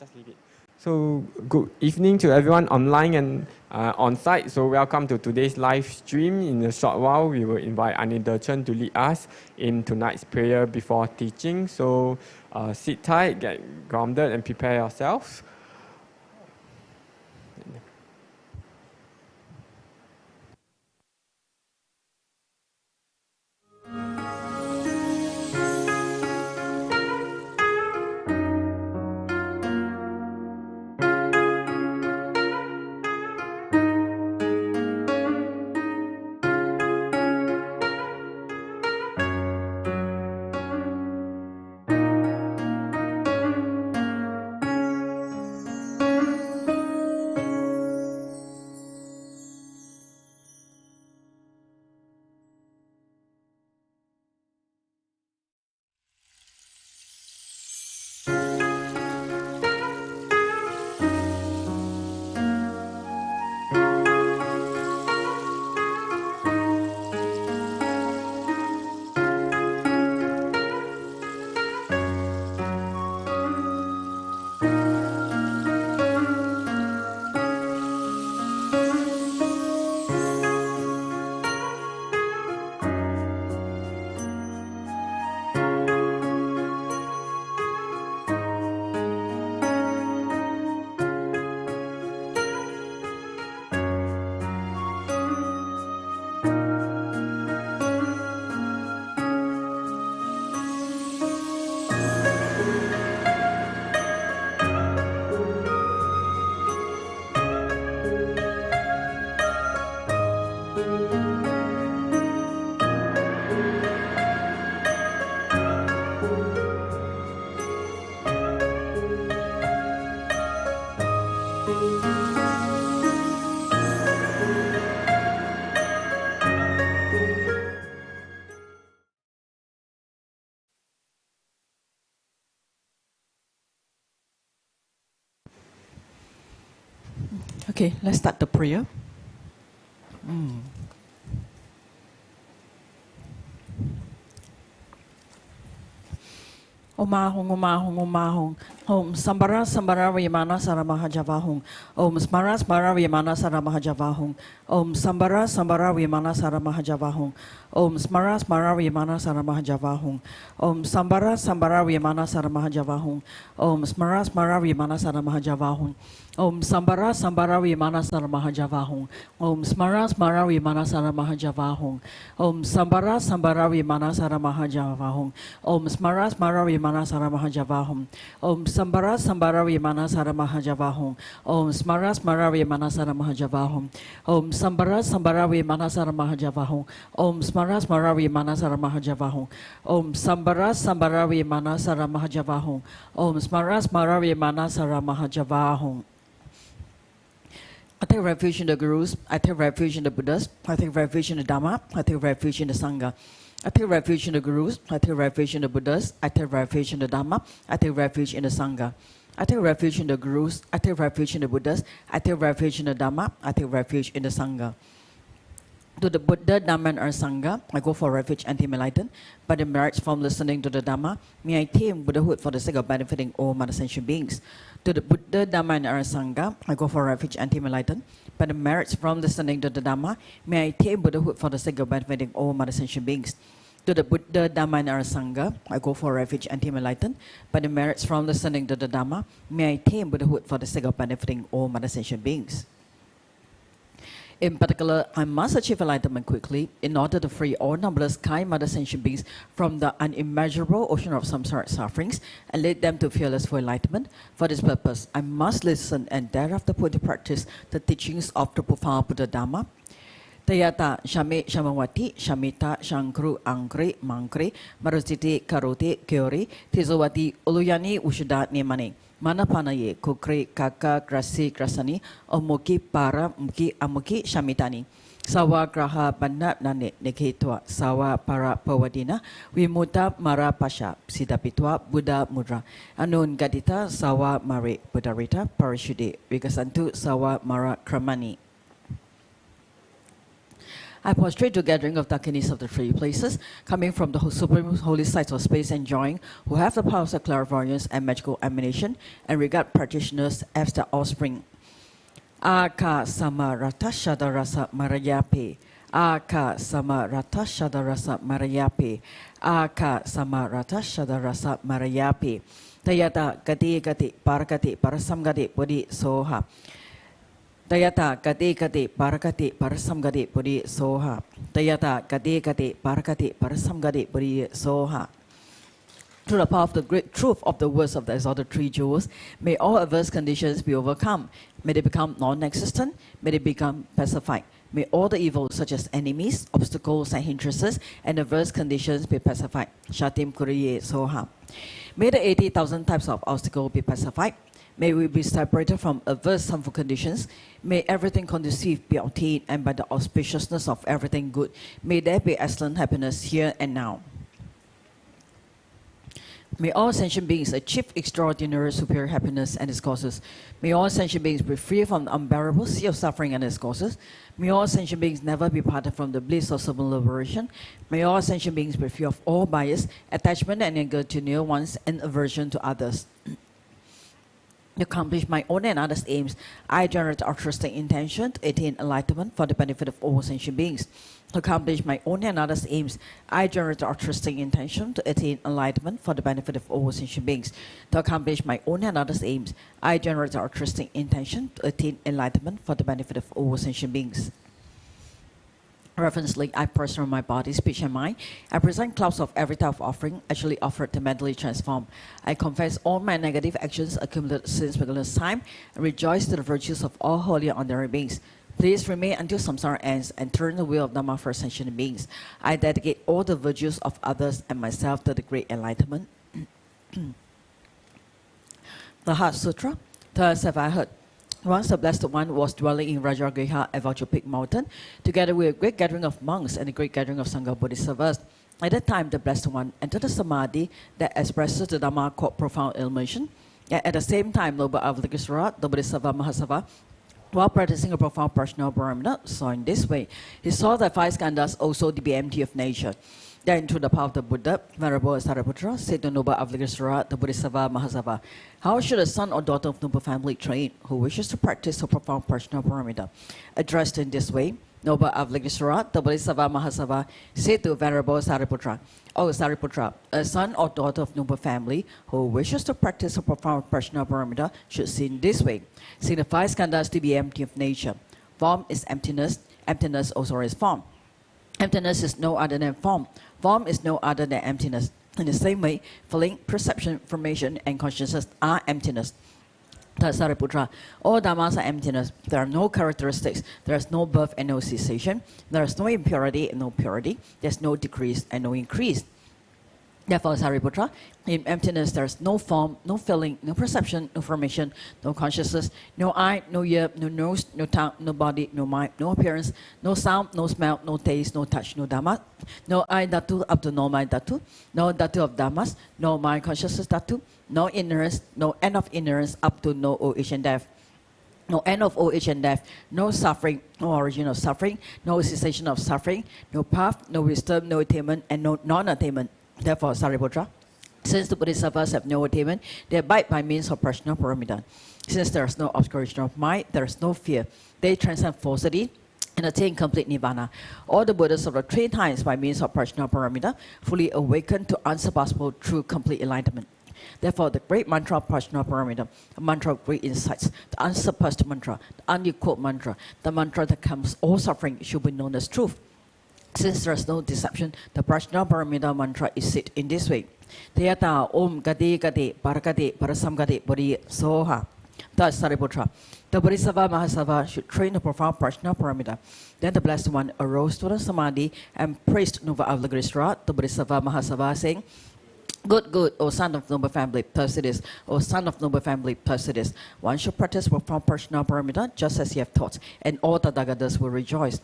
just leave it. So good evening to everyone online and on site. So welcome to today's live stream. In a short while, we will invite Anita Chen to lead us in tonight's prayer before teaching. So sit tight, get grounded, and prepare yourselves. Okay, let's start the prayer. Omahong, omahong, omahong. Om Sambara Sambara Vimana Saramahajavahong. Om Smara Smara Vimana Saramahajavahong. Om Sambara Sambara Vimana Saramahajavahong. Om Smara Smara Vimana Saramahajavahong. Om Sambara Sambara Vimana Saramahajavahong. Om Smara Smara Vimana Saramahajavahong. Om Sambara Sambara Vimana Saramahajavahong. Om Smara Smara Vimana Saramahajavahong. Om Sambara Sambara Vimana Saramahajavahong. Om Smara Smara Vimana Saramahajavahong. Om Sambara Sambara Vimana Saramahajavahong. Om Smara Smara Vimana Saramahajavahong. Om Sambara Sambara Vimana Saramahajavahong. Om Smara Smara Vimana Saramahajavahong. Om Sambara Sambara Vimana Saramahajavahong. Om Smara Smara Vimana Saramahajavahong. I take refuge in the Gurus, I take refuge in the Buddhas, I take refuge in the Dharma, I take refuge in the Sangha. I take refuge in the Gurus, I take refuge in the Buddhas, I take refuge in the Dharma, I take refuge in the Sangha. I take refuge in the Gurus, I take refuge in the Buddhas, I take refuge in the Dharma, I take refuge in the Sangha. To the Buddha, Dharma, and Sangha, I go for refuge and enlightenment. By the merits from listening to the Dharma, may I attain Buddhahood for the sake of benefiting all mother sentient beings. To the Buddha, Dharma, and Sangha, I go for refuge and enlightenment. By the merits from listening to the Dharma, may I attain Buddhahood for the sake of benefiting all mother sentient beings. To the Buddha, Dharma, and Sangha, I go for refuge and enlightenment. By the merits from listening to the Dharma, may I attain Buddhahood for the sake of benefiting all mother sentient beings. In particular, I must achieve enlightenment quickly in order to free all numberless kind mother sentient beings from the unimmeasurable ocean of samsara sufferings and lead them to fearless for enlightenment. For this purpose, I must listen and thereafter put into practice the teachings of the profound Buddha Dharma. Tayata Shame Shamawati Shamita Shankru Angri Mangri Marusiti Karuti Kyori Tizawati Uluyani Ushuda Nemane. Manapanaye Kukri Kaka Grasi Grasani Omuki Para Muki Amuki Shamitani Sawa Graha Banda Nane Neketwa Sawa Para Pawadina Wimuta Mara Pasha Sidapitwa Buddha Mudra Anun Gadita Sawa Mare Buddharita Parashude Vigasantu Sawa Mara Kramani. I prostrate to gathering of Dakinis of the three places, coming from the supreme holy sites of space enjoying, who have the powers of clairvoyance and magical emanation, and regard practitioners as their offspring. Aka samarata shadarasa marayape. Aka samarata shadarasa marayape. Aka samarata shadarasa marayape. Tayata gati gati parakati parasamgati buddhi soha. Tayata gati gati parakati parasamgati buddhi soha. Tayata gati gati parakati parasamgati buddhi soha. Through the power of the great truth of the words of the exalted three jewels, may all adverse conditions be overcome. May they become non-existent. May they become pacified. May all the evils such as enemies, obstacles and hindrances and adverse conditions be pacified. Shatim Kuriye Soha. May the 80,000 types of obstacles be pacified. May we be separated from adverse harmful conditions. May everything conducive be obtained, and by the auspiciousness of everything good, may there be excellent happiness here and now. May all sentient beings achieve extraordinary superior happiness and its causes. May all sentient beings be free from the unbearable sea of suffering and its causes. May all sentient beings never be parted from the bliss of sublime liberation. May all sentient beings be free of all bias, attachment and anger to near ones, and aversion to others. To accomplish my own and others' aims, I generate altruistic intention to attain enlightenment for the benefit of all sentient beings. To accomplish my own and others' aims, I generate altruistic intention to attain enlightenment for the benefit of all sentient beings. To accomplish my own and others' aims, I generate altruistic intention to attain enlightenment for the benefit of all sentient beings. Reference link, I personify my body, speech, and mind. I present clouds of every type of offering, actually offered to mentally transform. I confess all my negative actions accumulated since beginner's time, and rejoice to the virtues of all holy and ordinary beings. Please remain until samsara ends and turn the wheel of Dharma for sentient beings. I dedicate all the virtues of others and myself to the great enlightenment. The Heart Sutra. Thus have I heard. Once the Blessed One was dwelling in Rajagriha at Vajra Peak Mountain, together with a great gathering of monks and a great gathering of Sangha Bodhisattvas. At that time, the Blessed One entered a samadhi that expresses the Dharma called profound illumination. At the same time, Noble Avalokitesvara, the Bodhisattva Mahasava, while practicing a profound personal paramita, saw in this way. He saw that five skandhas also to be empty of nature. Then, through the power of the Buddha, Venerable Sariputra said to Noble Avalokitesvara, the Bodhisattva Mahasava, how should a son or daughter of noble family train who wishes to practice a profound personal paramita? Addressed in this way, Noble Avalokitesvara, the Bodhisattva Mahasava, said to Venerable Sariputra, O Sariputra, a son or daughter of noble family who wishes to practice a profound personal paramita should see in this way. See the five skandhas to be empty of nature. Form is emptiness. Emptiness also is form. Emptiness is no other than form. Form is no other than emptiness. In the same way, feeling, perception, formation, and consciousness are emptiness. Thus, Sariputra, all dhammas are emptiness. There are no characteristics. There is no birth and no cessation. There is no impurity and no purity. There is no decrease and no increase. Therefore, Sariputra, in emptiness there is no form, no feeling, no perception, no formation, no consciousness, no eye, no ear, no nose, no tongue, no body, no mind, no appearance, no sound, no smell, no taste, no touch, no dhamma, no I dhatu up to no mind dhatu, no dhatu of dhammas, no mind consciousness dhatu, no ignorance, no end of ignorance up to no old age and death. No end of old age and death, no suffering, no origin of suffering, no cessation of suffering, no path, no wisdom, no attainment, and no non-attainment. Therefore, Sariputra, since the Bodhisattvas have no attainment, they abide by means of personal paramita. Since there is no obscuration of mind, there is no fear. They transcend falsity and attain complete nirvana. All the Buddhas of the three times by means of personal paramita fully awaken to unsurpassable true complete enlightenment. Therefore, the great mantra of personal paramita, the mantra of great insights, the unsurpassed mantra, the unequaled mantra, the mantra that comes all suffering should be known as truth. Since there is no deception, the Prajna Paramita mantra is said in this way. Teyata Om Gati Gati Parakati Parasamgati Bodhi Soha. Thus, Sariputra, the Bodhisattva Mahasava should train the profound Prajna Paramita. Then the Blessed One arose to the Samadhi and praised Noble Avalokitesvara, the Bodhisattva Mahasava, saying, Good, good, O son of noble family, thus it is. O son of noble family, thus it is. One should practice profound personal paramita just as he have taught, and all Tathagatas will rejoice.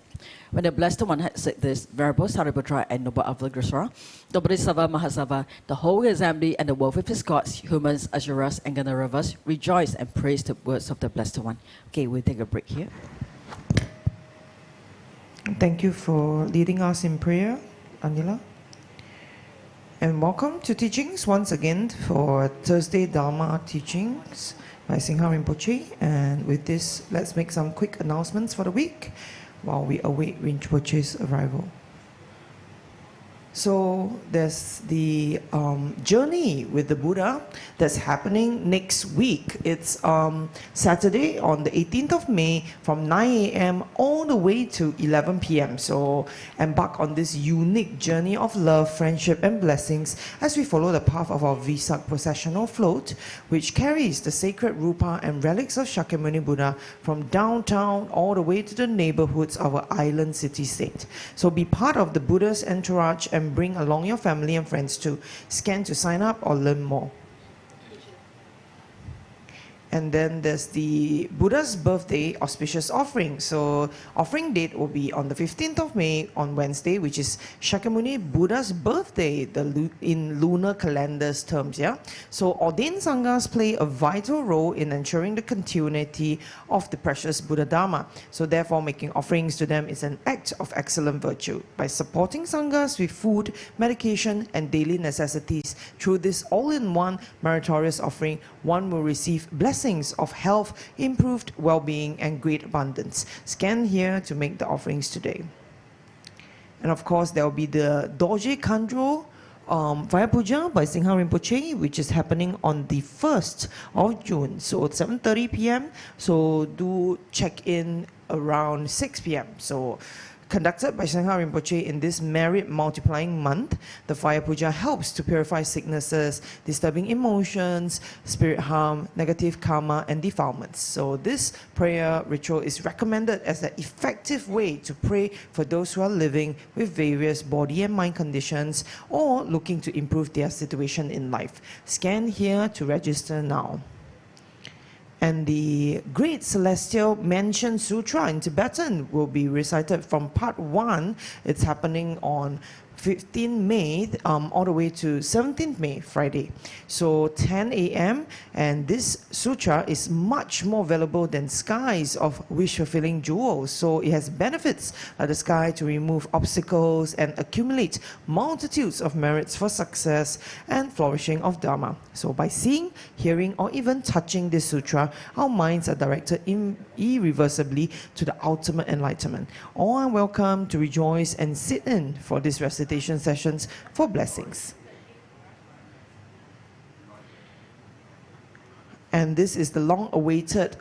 When the Blessed One had said this, Venerable Sariputra and Noble Avalokitesvara, the Bodhisattva Mahasava, the whole assembly and the world with his gods, humans, asuras, and Gandharvas rejoiced and praised the words of the Blessed One. Okay, we'll take a break here. Thank you for leading us in prayer, Anila. And welcome to teachings once again for Thursday Dharma teachings by Singha Rinpoche. And with this, let's make some quick announcements for the week while we await Rinpoche's arrival. So there's the journey with the Buddha that's happening next week. It's Saturday on the 18th of May from 9 a.m. all the way to 11 p.m. So embark on this unique journey of love, friendship and blessings as we follow the path of our Vesak processional float, which carries the sacred Rupa and relics of Shakyamuni Buddha from downtown all the way to the neighborhoods of our island city-state. So be part of the Buddha's entourage and bring along your family and friends too. Scan to sign up or learn more. And then there's the Buddha's birthday auspicious offering. So offering date will be on the 15th of May on Wednesday, which is Shakyamuni Buddha's birthday in lunar calendar's terms. Yeah. So ordained sanghas play a vital role in ensuring the continuity of the precious Buddha Dharma. So therefore, making offerings to them is an act of excellent virtue. By supporting sanghas with food, medication, and daily necessities through this all-in-one meritorious offering, one will receive blessings of health, improved well-being, and great abundance. Scan here to make the offerings today. And of course, there will be the Dorje Khandro Fire Puja by Singha Rinpoche, which is happening on the 1st of June. So it's 7:30 p.m. So do check in around 6 p.m. So conducted by Singha Rinpoche in this merit multiplying month, the Fire Puja helps to purify sicknesses, disturbing emotions, spirit harm, negative karma, and defilements. So this prayer ritual is recommended as an effective way to pray for those who are living with various body and mind conditions or looking to improve their situation in life. Scan here to register now. And the Great Celestial Mansion Sutra in Tibetan will be recited from part 1. It's happening on 15 May all the way to 17th May, Friday. So 10 a.m. And this sutra is much more valuable than skies of wish-fulfilling jewels. So it has benefits like the sky to remove obstacles and accumulate multitudes of merits for success and flourishing of Dharma. So by seeing, hearing, or even touching this sutra, our minds are directed irreversibly to the ultimate enlightenment. All are welcome to rejoice and sit in for this recitation sessions for blessings. And this is the long-awaited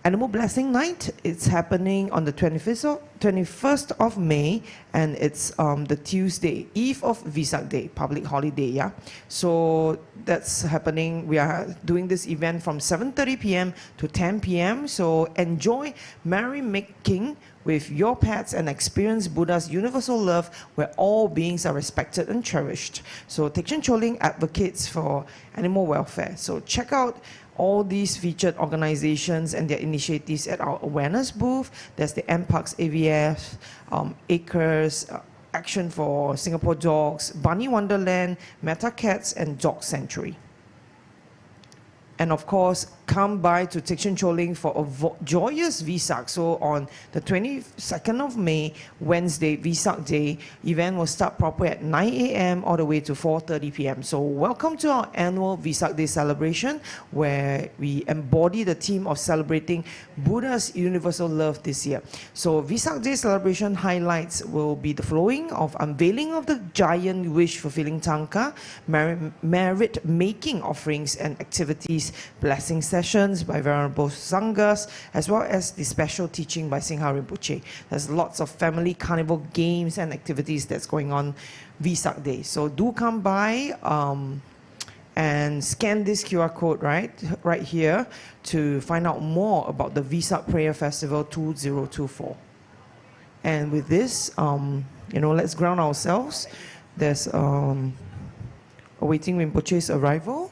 Animal Blessing Night. It's happening on the 21st of May, and it's the Tuesday, eve of Vesak Day, public holiday, yeah? So that's happening. We are doing this event from 7:30 p.m. to 10 p.m. So enjoy merrymaking with your pets and experience Buddha's universal love where all beings are respected and cherished. So Techen Choling advocates for animal welfare. So check out all these featured organizations and their initiatives at our awareness booth. There's the MParks AVF, Acres, Action for Singapore Dogs, Bunny Wonderland, Meta Cats, and Dog Sanctuary. And of course, come by to Techen Choling for a joyous Vesak. So on the 22nd of May, Wednesday, Vesak Day, event will start proper at 9 a.m. all the way to 4:30 p.m. So welcome to our annual Vesak Day celebration, where we embody the theme of celebrating Buddha's universal love this year. So Vesak Day celebration highlights will be the flowing of unveiling of the giant wish-fulfilling tanka, merit-making offerings and activities, blessing sessions by Venerable Sanghas, as well as the special teaching by Singha Rinpoche. There's lots of family carnival games and activities that's going on Vesak Day. So do come by and scan this QR code right here to find out more about the Vesak Prayer Festival 2024. And with this, let's ground ourselves. There's awaiting Rinpoche's arrival.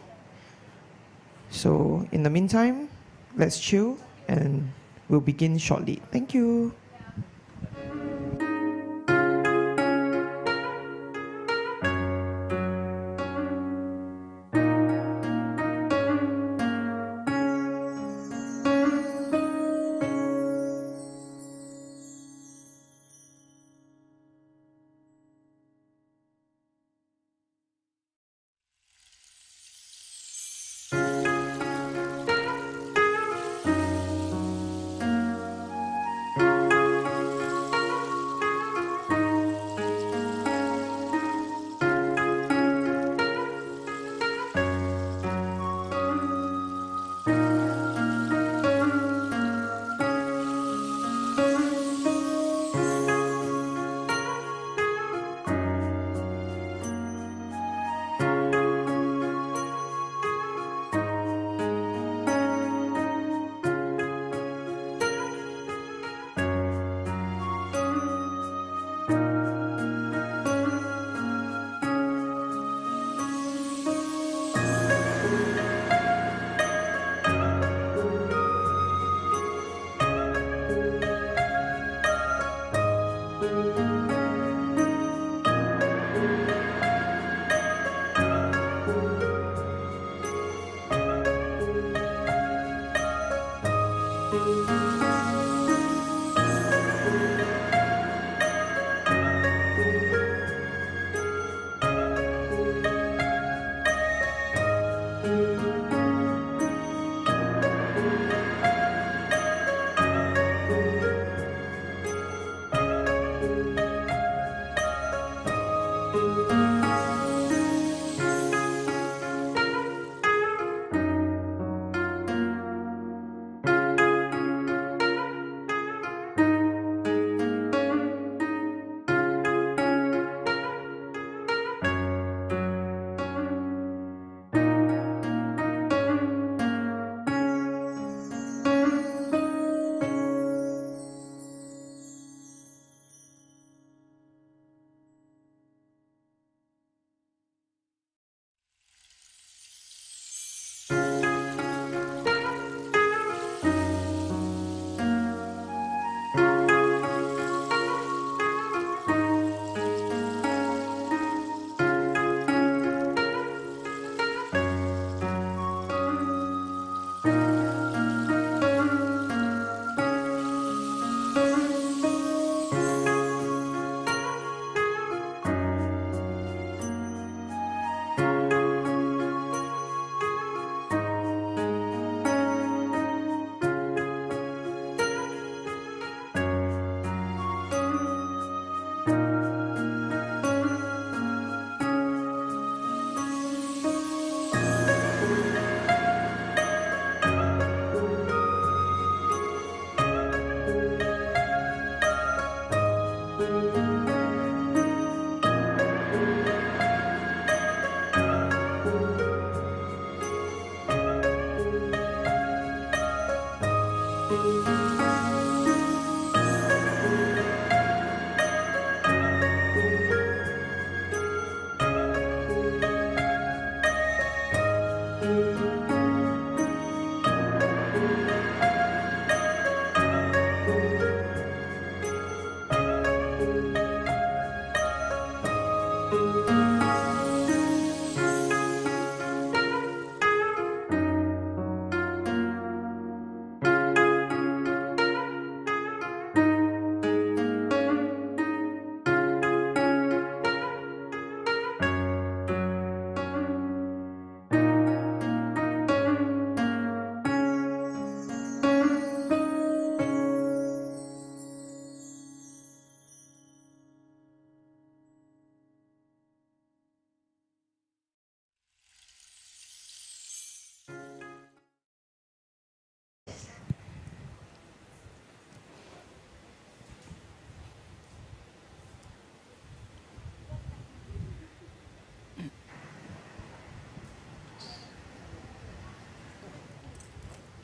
So in the meantime, let's chill and we'll begin shortly. Thank you.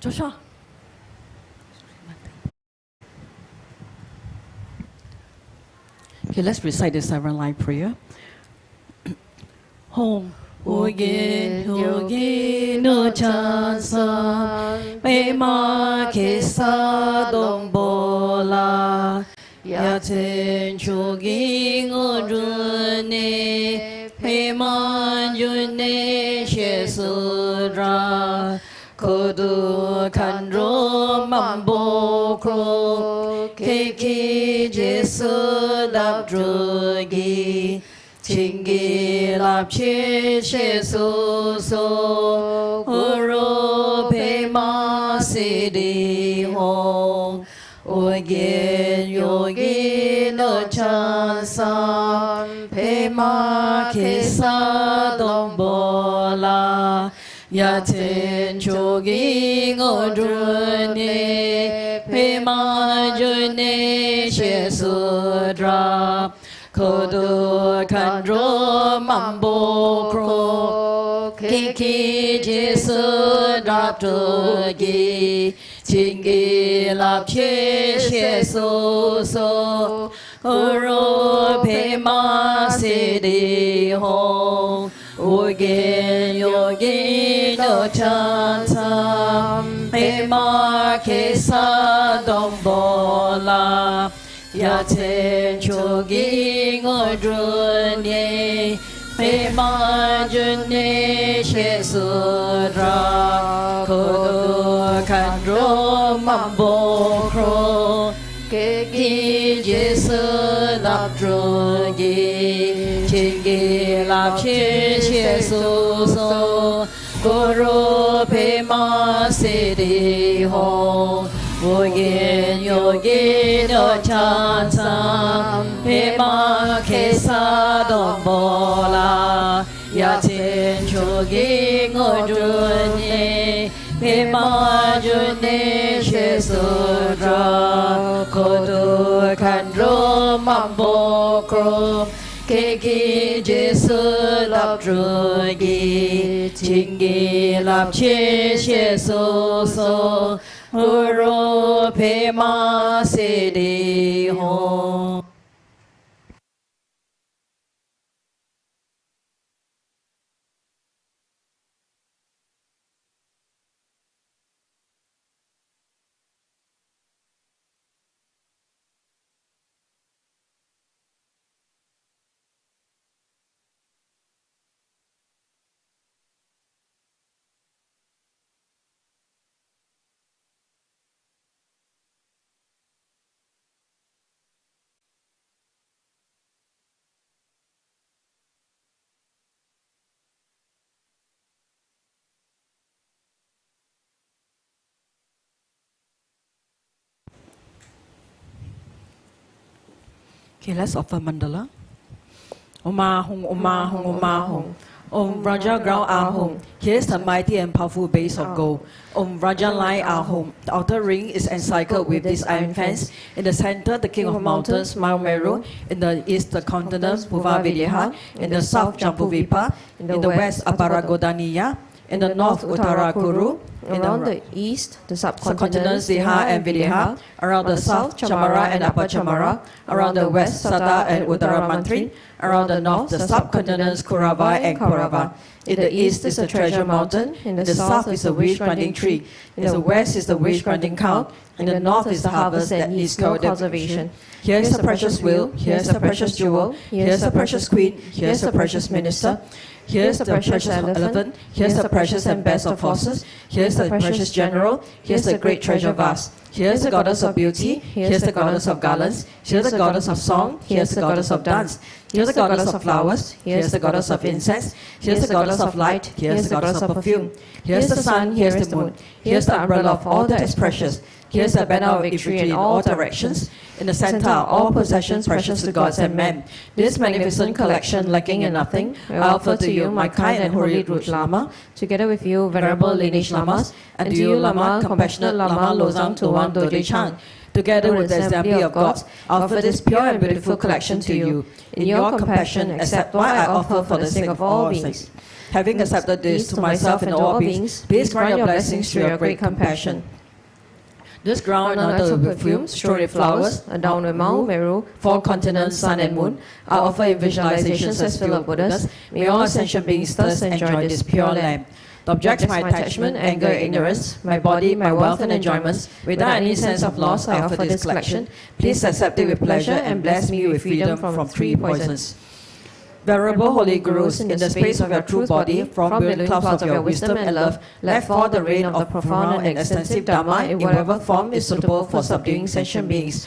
Joshua. Okay, let's recite the 7-line prayer. Home. Hoge hoge no chansa pe ma ke sa dong bola ya chen chogi ngodune pe ma june she sudra kodu kanro mambo kro ke jesu dap drogi Chingi lap chi she su so uro pe ma si di hong Ogen yogi no chan san pe ma ke sa dong bola ya ten chogi ngodrune pe ma june she sudra Kodo kandro mambo kro Kiki jesu daptogi Chingi lap che she so Uro pe ma se di hong Ogen yogi no chan sam Pe ma ke sa dong bola Ya ten chogi ngodrune pe ma june she sudra kodo kandro mambo kro ke ki jesu lap drogi chingi lap che she so guru pe ma se di hong Ogen yogi no chan sam pe ma ke sa dong bola ya ten chogi ngodrune pe ma june she sudra kodu kandro mambo kro ke ki jesu lap drogi chingi lap che she so Uro pe ma se di hong Okay, let's offer mandala. Oma hong, oma hong, oma hong. Om Raja ground Ahom. Here is the mighty and powerful base of gold. Om Raja line Ahom. The outer ring is encircled with this iron fence. In the center, the king of mountains, Mount Meru. In the east, the continent, Puvavideha. In the south, Jambuvipa. In the west, Aparagodaniya. In the north, Uttarakuru. Around the east, the subcontinents Siha and Videha. Around the south, Chamara and Upper Chamara. Around the west, Sada and Uttaramantri. Around the north, the subcontinents Kurava and Kurava. In the east is the treasure mountain. In the south is the wish-granting tree. In the west is the wish-granting cow. In the north is the harvest that needs no cultivation. Here is the precious wheel. Here is the precious jewel. Here is the precious queen. Here is the precious minister. Here is the precious elephant. Here is the precious and best of horses. Here is the precious general. Here is the great treasure vast. Here is the goddess of beauty. Here is the goddess of garlands. Here is the goddess of song. Here is the goddess of dance. Here is the goddess of flowers. Here is the goddess of incense. Here is the goddess of light. Here is the goddess of perfume. Here is the sun. Here is the moon. Here is the umbrella of all that is precious. Here is the banner of victory in all directions. In the center are all possessions precious to gods and men. This magnificent collection, lacking in nothing, I offer to you, my kind and holy root Lama, together with you, venerable lineage Lamas, and to you, Lama, compassionate Lama Losang Tuan Dodi Chang. Together with the assembly of gods, I offer this pure and beautiful collection to you. In your compassion, accept what I offer for the sake of all beings. Having accepted this to myself and all beings, please grant your blessings through your great compassion. This ground anointed with perfume, strewn with flowers, adorned with Mount Meru, 4 continents, sun and moon, I offer in visualizations as filled of Buddhas. May all sentient beings thus enjoy this pure land. The objects of my attachment, anger, ignorance, my body, my wealth and enjoyments, without any sense of loss, I offer this collection. Please accept it with pleasure and bless me with freedom from 3 poisons. Venerable Holy Gurus, in the space of your true body, from beyond clouds of your wisdom and love, let fall the rain of the profound and extensive Dharma in whatever form is suitable for subduing sentient beings.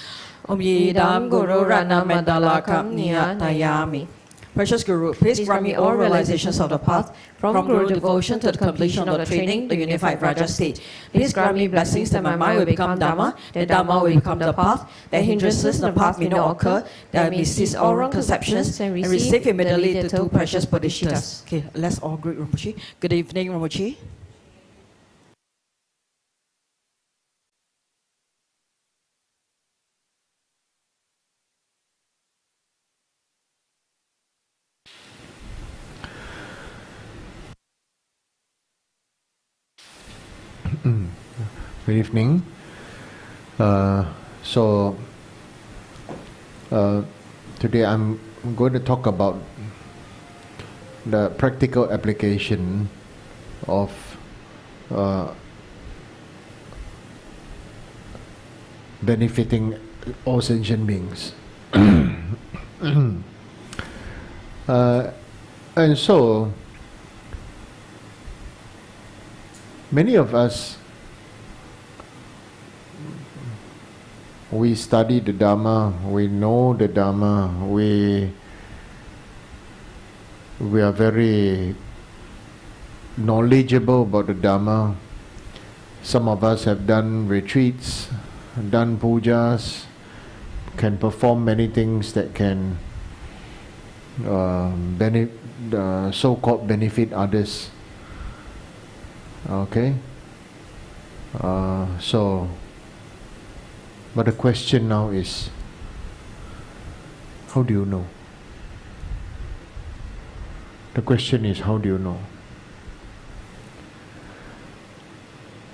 Om Yidam Guru Rana Mandala Kam Niyatayami. Precious Guru, please grant me all realizations of the path, from Guru devotion to the completion of the training, the unified Raja state. Please grant me blessings that my mind will become Dharma, that Dharma will become the path, that hindrances in the path may not occur, that I may cease all wrong conceptions, and receive immediately the 2 precious bodhisattvas. Okay, let's all greet Rinpoche. Good evening, Rinpoche. Good evening. Today I'm going to talk about the practical application of benefiting all sentient beings. And so, many of us, we study the Dharma, we know the Dharma, we are very knowledgeable about the Dharma. Some of us have done retreats, done pujas, can perform many things that can so-called benefit others. Okay? But the question now is, how do you know? The question is, how do you know?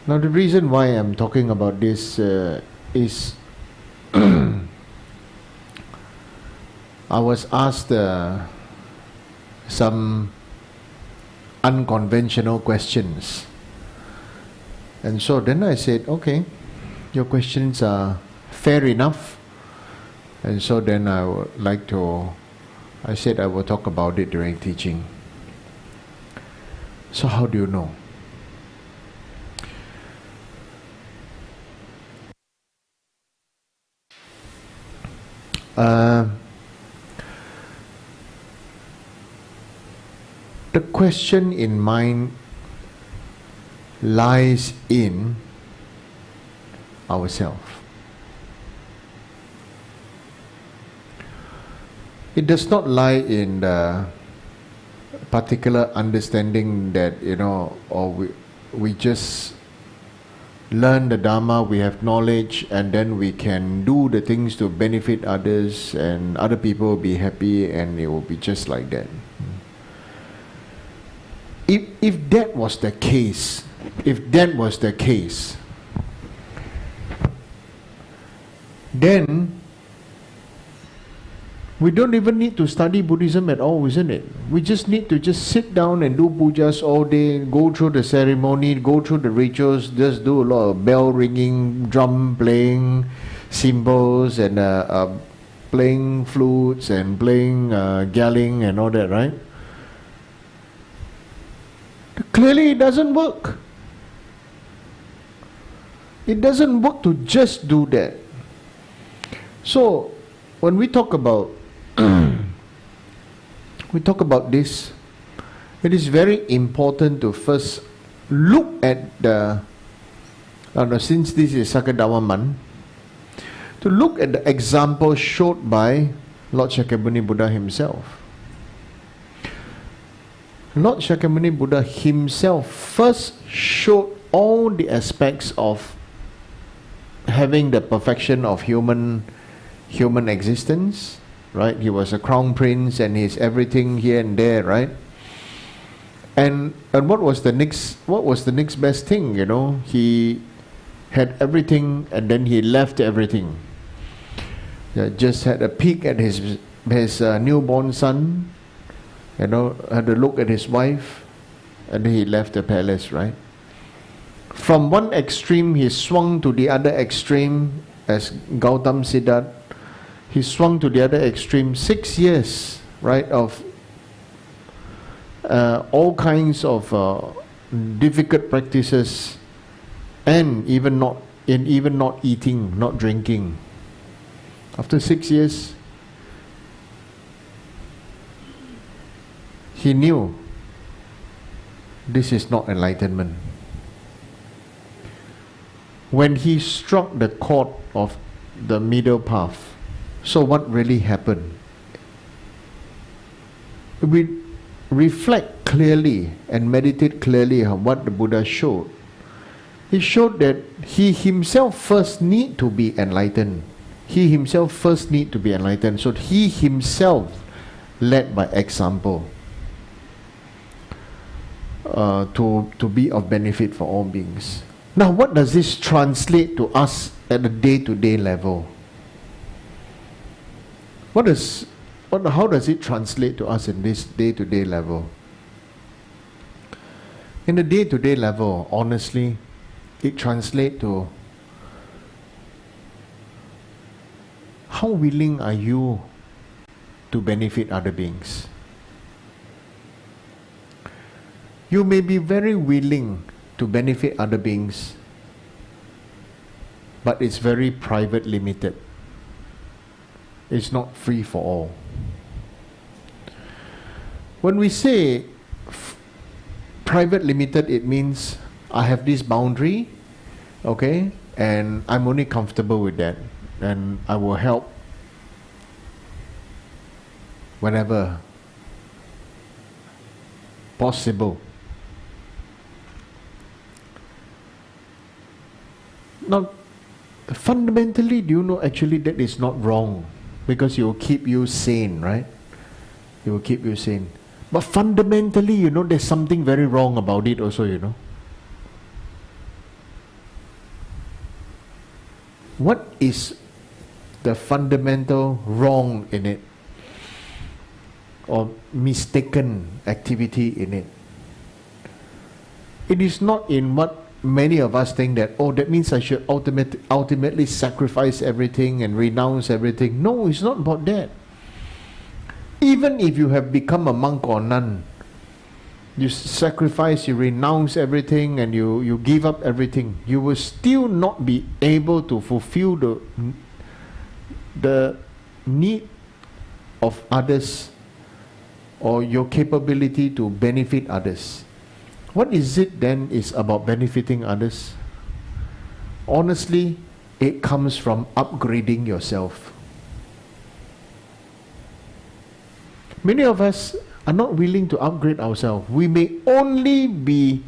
Now the reason why I'm talking about this is I was asked some unconventional questions. And so then I said, okay, your questions are fair enough. And so then I said I will talk about it during teaching. So how do you know? The question in mind lies in ourselves. It does not lie in the particular understanding that, or we just learn the Dharma, we have knowledge, and then we can do the things to benefit others, and other people will be happy, and it will be just like that. If that was the case, then We don't even need to study Buddhism at all, isn't it? We just need to just sit down and do pujas all day, go through the ceremony, go through the rituals, just do a lot of bell ringing, drum playing, cymbals, and playing flutes and playing galling and all that, right? Clearly it doesn't work. It doesn't work to just do that. So when we talk about this, it is very important to first look at the since this is Sakadama month, to look at the example showed by Lord Shakyamuni Buddha himself. Lord Shakyamuni Buddha himself first showed all the aspects of having the perfection of human existence, right? He was a crown prince and he's everything here and there, right? And what was the next best thing, you know? He had everything and then he left everything. Just had a peek at his newborn son, you know, had a look at his wife, and then he left the palace, right? From one extreme he swung to the other extreme as Gautam Siddhartha. He swung to the other extreme, 6 years, right, of all kinds of difficult practices, and even not eating, not drinking. After 6 years, he knew this is not enlightenment. When he struck the chord of the middle path, so what really happened? We reflect clearly and meditate clearly on what the Buddha showed. He showed that he himself first need to be enlightened. He himself first need to be enlightened. So he himself led by example to be of benefit for all beings. Now, what does this translate to us at the day-to-day level? How does it translate to us in this day-to-day level? In the day-to-day level, honestly, it translates to how willing are you to benefit other beings? You may be very willing to benefit other beings, but it's very private, limited. It's not free for all. When we say private, limited, it means I have this boundary, okay, and I'm only comfortable with that, and I will help whenever possible. Now, fundamentally, do you know actually that is not wrong, because it will keep you sane, right? It will keep you sane. But fundamentally, you know, there's something very wrong about it also, you know. What is the fundamental wrong in it, or mistaken activity in it? It is not in what many of us think, that, oh, that means I should ultimately sacrifice everything and renounce everything. No, it's not about that. Even if you have become a monk or nun, you sacrifice, you renounce everything, and you give up everything, you will still not be able to fulfill the need of others, or your capability to benefit others. What is it then is about benefiting others? Honestly, it comes from upgrading yourself. Many of us are not willing to upgrade ourselves. We may only be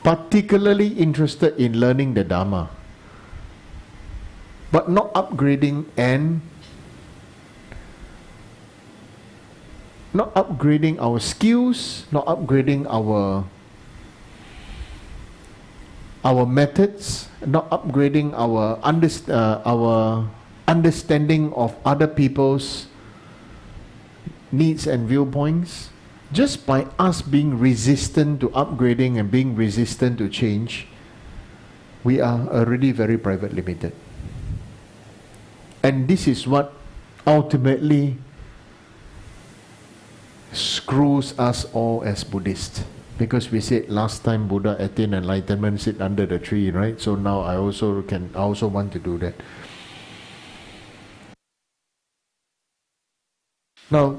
particularly interested in learning the Dharma, but not upgrading our skills, not upgrading our methods, not upgrading our understanding of other people's needs and viewpoints, just by us being resistant to upgrading and being resistant to change, we are already very private limited. And this is what ultimately screws us all as Buddhists. Because we said last time Buddha attained enlightenment, sit under the tree, right? So now I also want to do that. Now,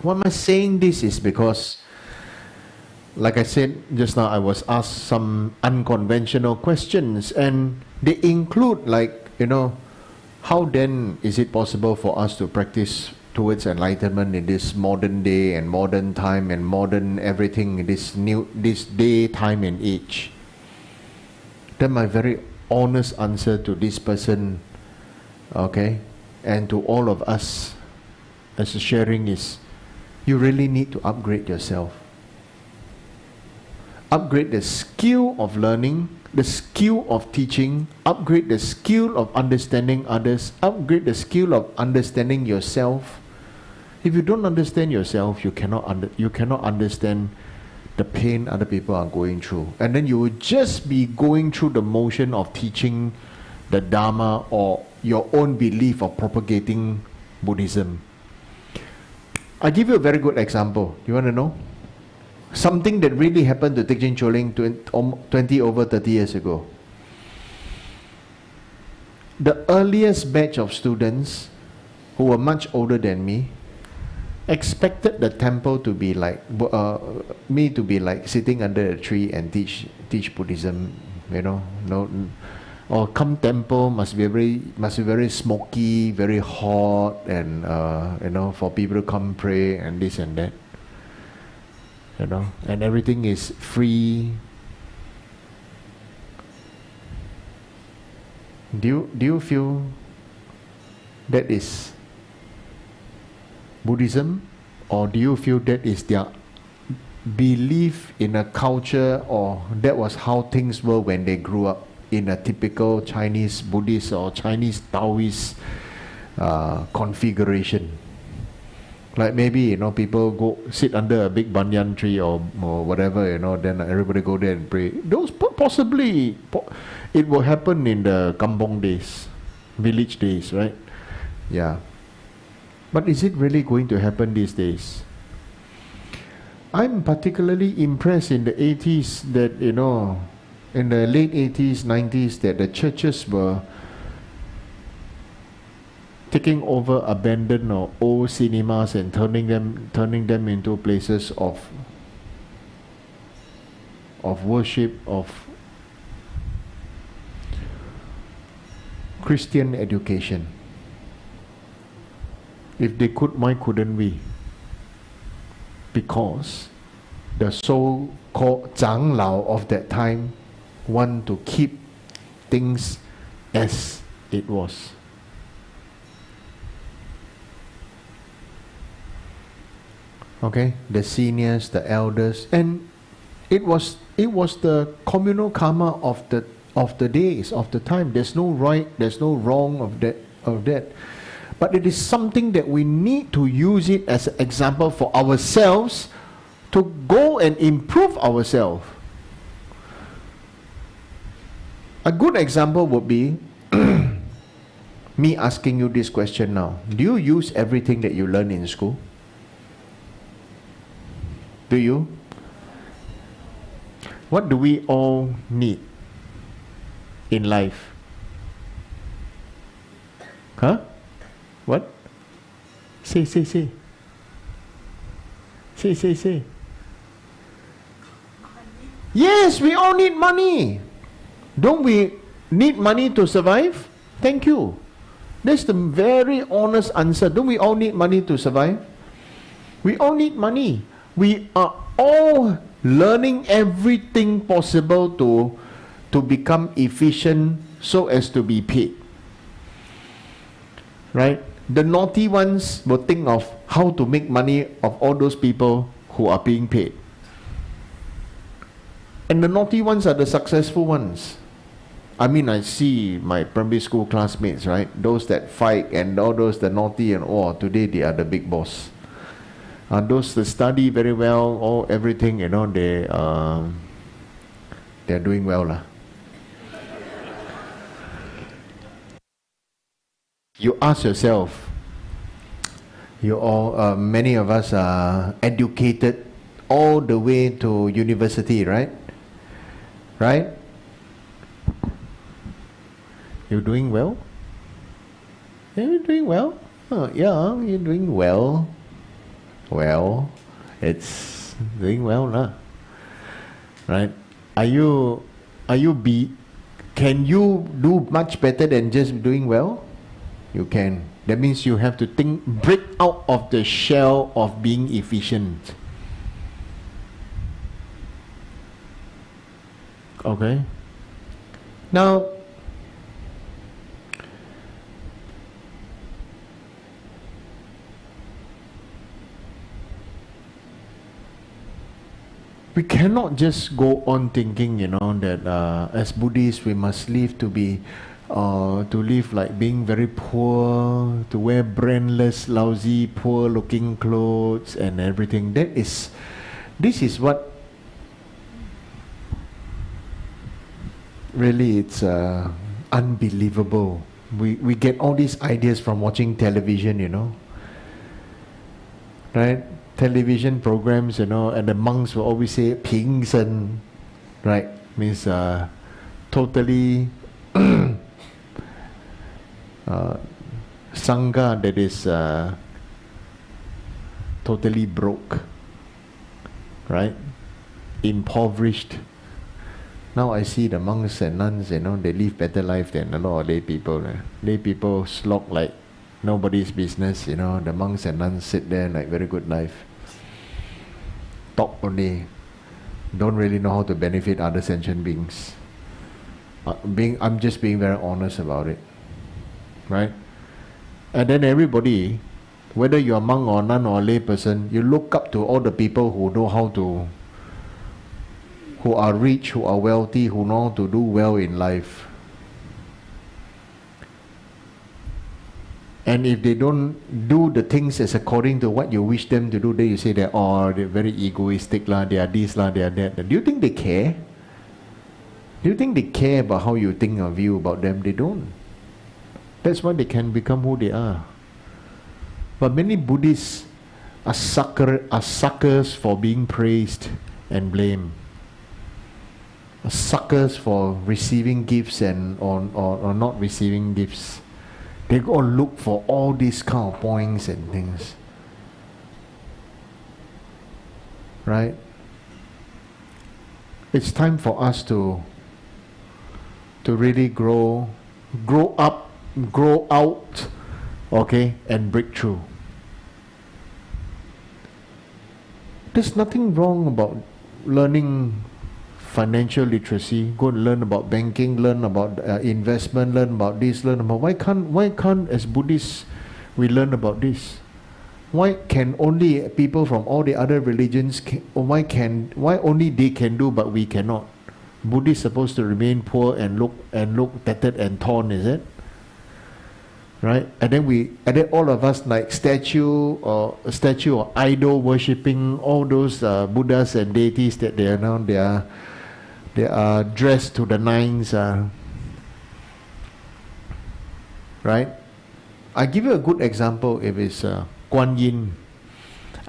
why am I saying this is because, like I said just now, I was asked some unconventional questions, and they include, like, how then is it possible for us to practice towards enlightenment in this modern day and modern time and modern everything, this day, time and age? Then my very honest answer to this person, okay, and to all of us as a sharing is, you really need to upgrade yourself. Upgrade the skill of learning, the skill of teaching, upgrade the skill of understanding others, upgrade the skill of understanding yourself. If you don't understand yourself, you cannot understand the pain other people are going through. And then you will just be going through the motion of teaching the Dharma or your own belief of propagating Buddhism. I'll give you a very good example. You want to know? Something that really happened to Tekchen Choling 30 years ago. The earliest batch of students, who were much older than me, expected the temple to be like, me to be like sitting under a tree and teach Buddhism, or come temple must be very smoky, very hot, and for people to come pray and this and that, and everything is free. Do you feel that is Buddhism, or do you feel that is their belief in a culture, or that was how things were when they grew up in a typical Chinese Buddhist or Chinese Taoist configuration? Like maybe people go sit under a big banyan tree or whatever, then everybody go there and pray. Those possibly it will happen in the kampong days, village days, right? Yeah. But is it really going to happen these days? I'm particularly impressed in the 80s that, in the late 80s, 90s, that the churches were taking over abandoned or old cinemas and turning them into places of worship, of Christian education. If they could, why couldn't we? Because the so-called Changlao of that time want to keep things as it was. Okay, the seniors, the elders, and it was the communal karma of the days, of the time. There's no right, there's no wrong of that. But it is something that we need to use it as an example for ourselves to go and improve ourselves. A good example would be me asking you this question now. Do you use everything that you learn in school? Do you? What do we all need in life? Huh? What? Say. Say. Yes, we all need money. Don't we need money to survive? Thank you. That's the very honest answer. Don't we all need money to survive? We all need money. We are all learning everything possible to become efficient so as to be paid. Right? The naughty ones will think of how to make money of all those people who are being paid. And the naughty ones are the successful ones. I mean, I see my primary school classmates, right? Those that fight and all those, the naughty and all, today they are the big boss. Those that study very well, or everything, you know, they're doing well lah. You ask yourself, you all, many of us are educated all the way to university, right? Right? You're doing well? Yeah, you're doing well? Yeah, you're doing well. Well, it's doing well lah. Right? Can you do much better than just doing well? You can. That means you have to break out of the shell of being efficient. Okay? Now, we cannot just go on thinking, you know, that as Buddhists we must live to live like being very poor, to wear brandless, lousy, poor-looking clothes and everything. This is what really it's unbelievable. We get all these ideas from watching television, you know, right? Television programs, you know, and the monks will always say "Ping Sen," right? Means totally Sangha that is totally broke, right? Impoverished. Now I see the monks and nuns, you know, they live better life than a lot of lay people. Lay people slog like nobody's business, you know. The monks and nuns sit there like very good life. Talk only, don't really know how to benefit other sentient beings. I'm just being very honest about it, right? And then everybody, whether you're a monk or nun or a lay person, you look up to all the people who know how to, who are rich, who are wealthy, who know how to do well in life. And if they don't do the things as according to what you wish them to do, then you say that, oh, they're very egoistic lah, they are this lah, they are that. Do you think they care? Do you think they care about how you think of you about them? They don't. That's why they can become who they are. But many Buddhists are suckers for being praised and blamed. Are suckers for receiving gifts or not receiving gifts. They go look for all these kind of points and things. Right? It's time for us to really grow up, grow out, okay, and break through. There's nothing wrong about learning financial literacy. Go and learn about banking, learn about investment, learn about this, learn about why can't as Buddhists we learn about this? Why can only people from all the other religions why only they can do but we cannot? Buddhists supposed to remain poor and look tattered and torn, is it? Right? And then all of us like statue or idol worshipping all those Buddhas and deities that they are dressed to the nines, right? I give you a good example. If it's Kuan Yin,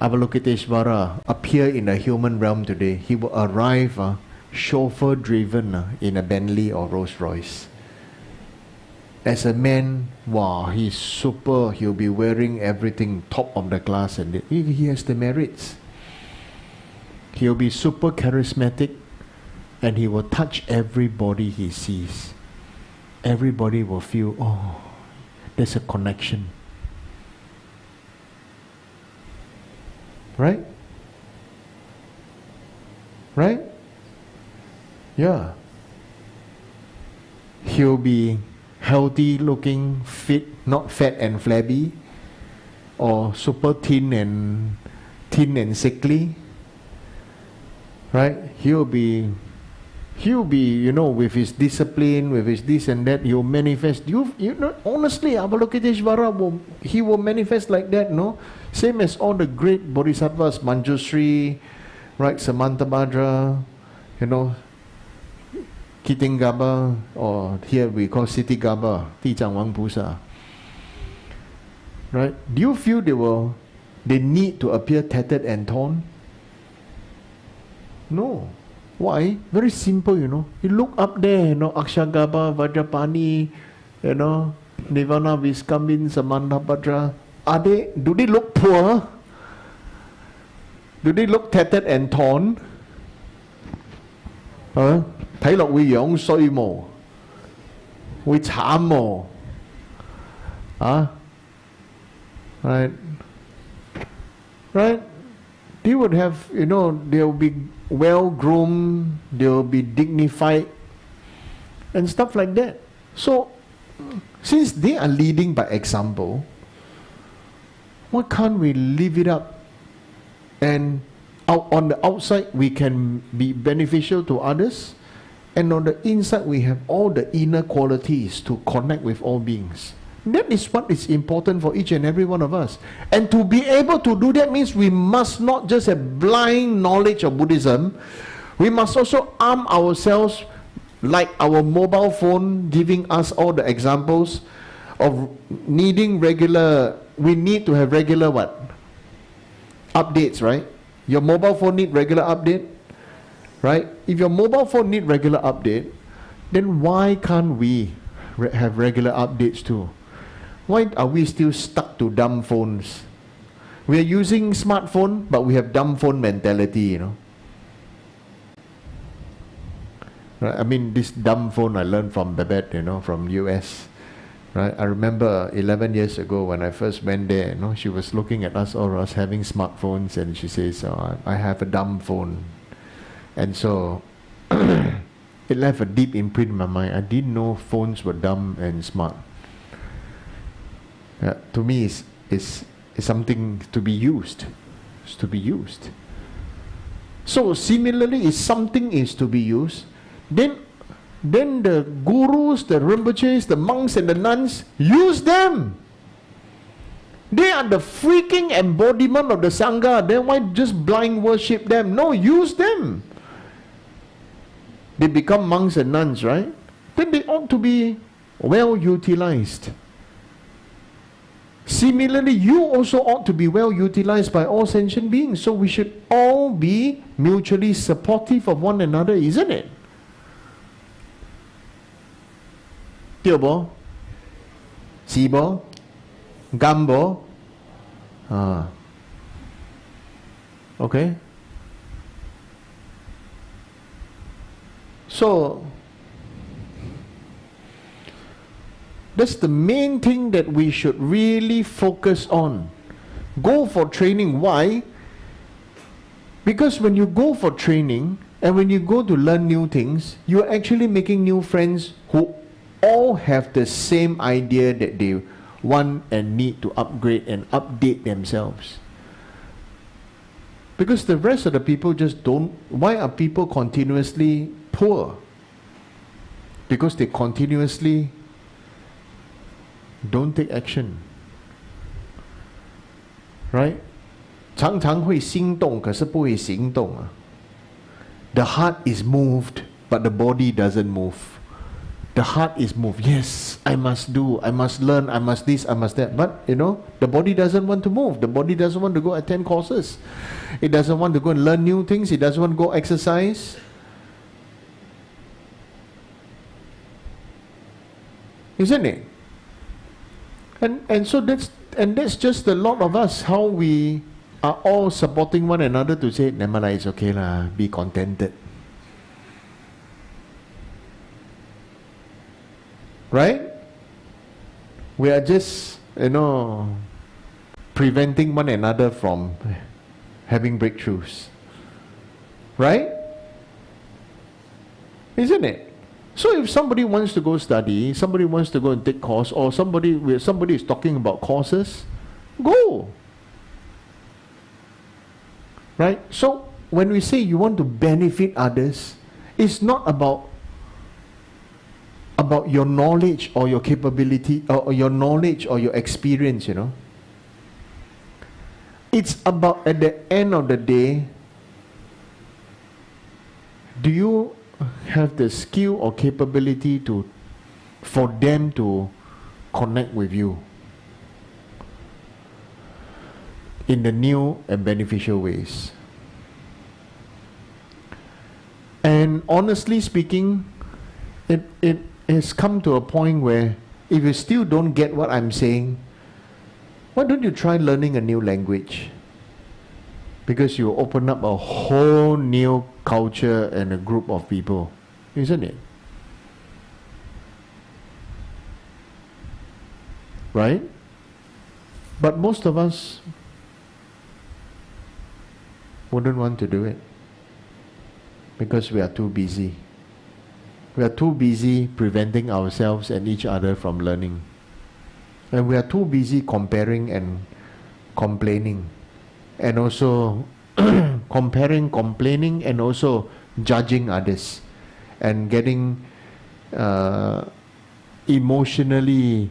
Avalokiteshvara appear in the human realm today, he will arrive chauffeur driven in a Bentley or Rolls Royce. As a man, wow, he's super. He'll be wearing everything top of the class, and he has the merits. He'll be super charismatic, and he will touch everybody he sees. Everybody will feel, oh, there's a connection. Right? Right? Yeah. He'll be healthy looking, fit, not fat and flabby, or super thin and sickly. Right? He'll be He'll be, with his discipline, with his this and that, he'll manifest. Honestly, Avalokiteshvara, he will manifest like that, no? Same as all the great bodhisattvas, Manjushri, right, Samantabhadra, Kitingaba, or here we call Sitigaba, Tijang Pusa. Right? Do you feel they need to appear tattered and torn? No. Why? Very simple, You look up there, Akshagaba, Vajrapani, Nirvana, Viskambin, Samantabhadra. Do they look poor? Do they look tattered and torn? 睇落會樣衰喎，會慘喎，right? They would have, they'll be well-groomed, they'll be dignified, and stuff like that. So, since they are leading by example, why can't we live it up? And on the outside, we can be beneficial to others, and on the inside, we have all the inner qualities to connect with all beings. That is what is important for each and every one of us. And to be able to do that means we must not just have blind knowledge of Buddhism, we must also arm ourselves like our mobile phone giving us all the examples of needing we need to have regular what? Updates, right? Your mobile phone need regular update, right? If your mobile phone need regular update, then why can't we have regular updates too? Why are we still stuck to dumb phones? We are using smartphone, but we have dumb phone mentality, Right? I mean, this dumb phone I learned from Babette, from US. Right? I remember 11 years ago when I first went there, she was looking at us having smartphones, and she says, I have a dumb phone. And so it left a deep imprint in my mind. I didn't know phones were dumb and smart. To me, it's something to be used. It's to be used. So similarly, if something is to be used, then the gurus, the Rinpoches, the monks and the nuns, use them. They are the freaking embodiment of the Sangha. Then why just blind worship them? No, use them. They become monks and nuns, right? Then they ought to be well utilized. Similarly, you also ought to be well utilized by all sentient beings. So we should all be mutually supportive of one another, isn't it? Tiobo, Sibo, Gambo. Okay. So that's the main thing that we should really focus on. Go for training. Why? Because when you go for training and when you go to learn new things, you're actually making new friends who all have the same idea that they want and need to upgrade and update themselves. Because the rest of the people just don't. Why are people continuously poor? Because they continuously don't take action. Right? 常常会心动，可是不会行动啊。The heart is moved, but the body doesn't move. The heart is moved. Yes, I must do, I must learn, I must this, I must that. But, the body doesn't want to move. The body doesn't want to go attend courses. It doesn't want to go and learn new things. It doesn't want to go exercise. Isn't it? And so that's just a lot of us, how we are all supporting one another to say, never mind, it's okay lah, be contented. Right? We are just, preventing one another from having breakthroughs. Right? Isn't it? So if somebody wants to go study, somebody wants to go and take course, or somebody is talking about courses, go. Right? So when we say you want to benefit others, It's not about your knowledge or your capability or your knowledge or your experience, you know. It's about, at the end of the day, do you have the skill or capability for them to connect with you in the new and beneficial ways? And honestly speaking, it has come to a point where if you still don't get what I'm saying, why don't you try learning a new language? Because you open up a whole new culture and a group of people, isn't it? Right? But most of us wouldn't want to do it because we are too busy. We are too busy preventing ourselves and each other from learning. And we are too busy comparing and complaining. And also comparing, complaining, and also judging others. And getting emotionally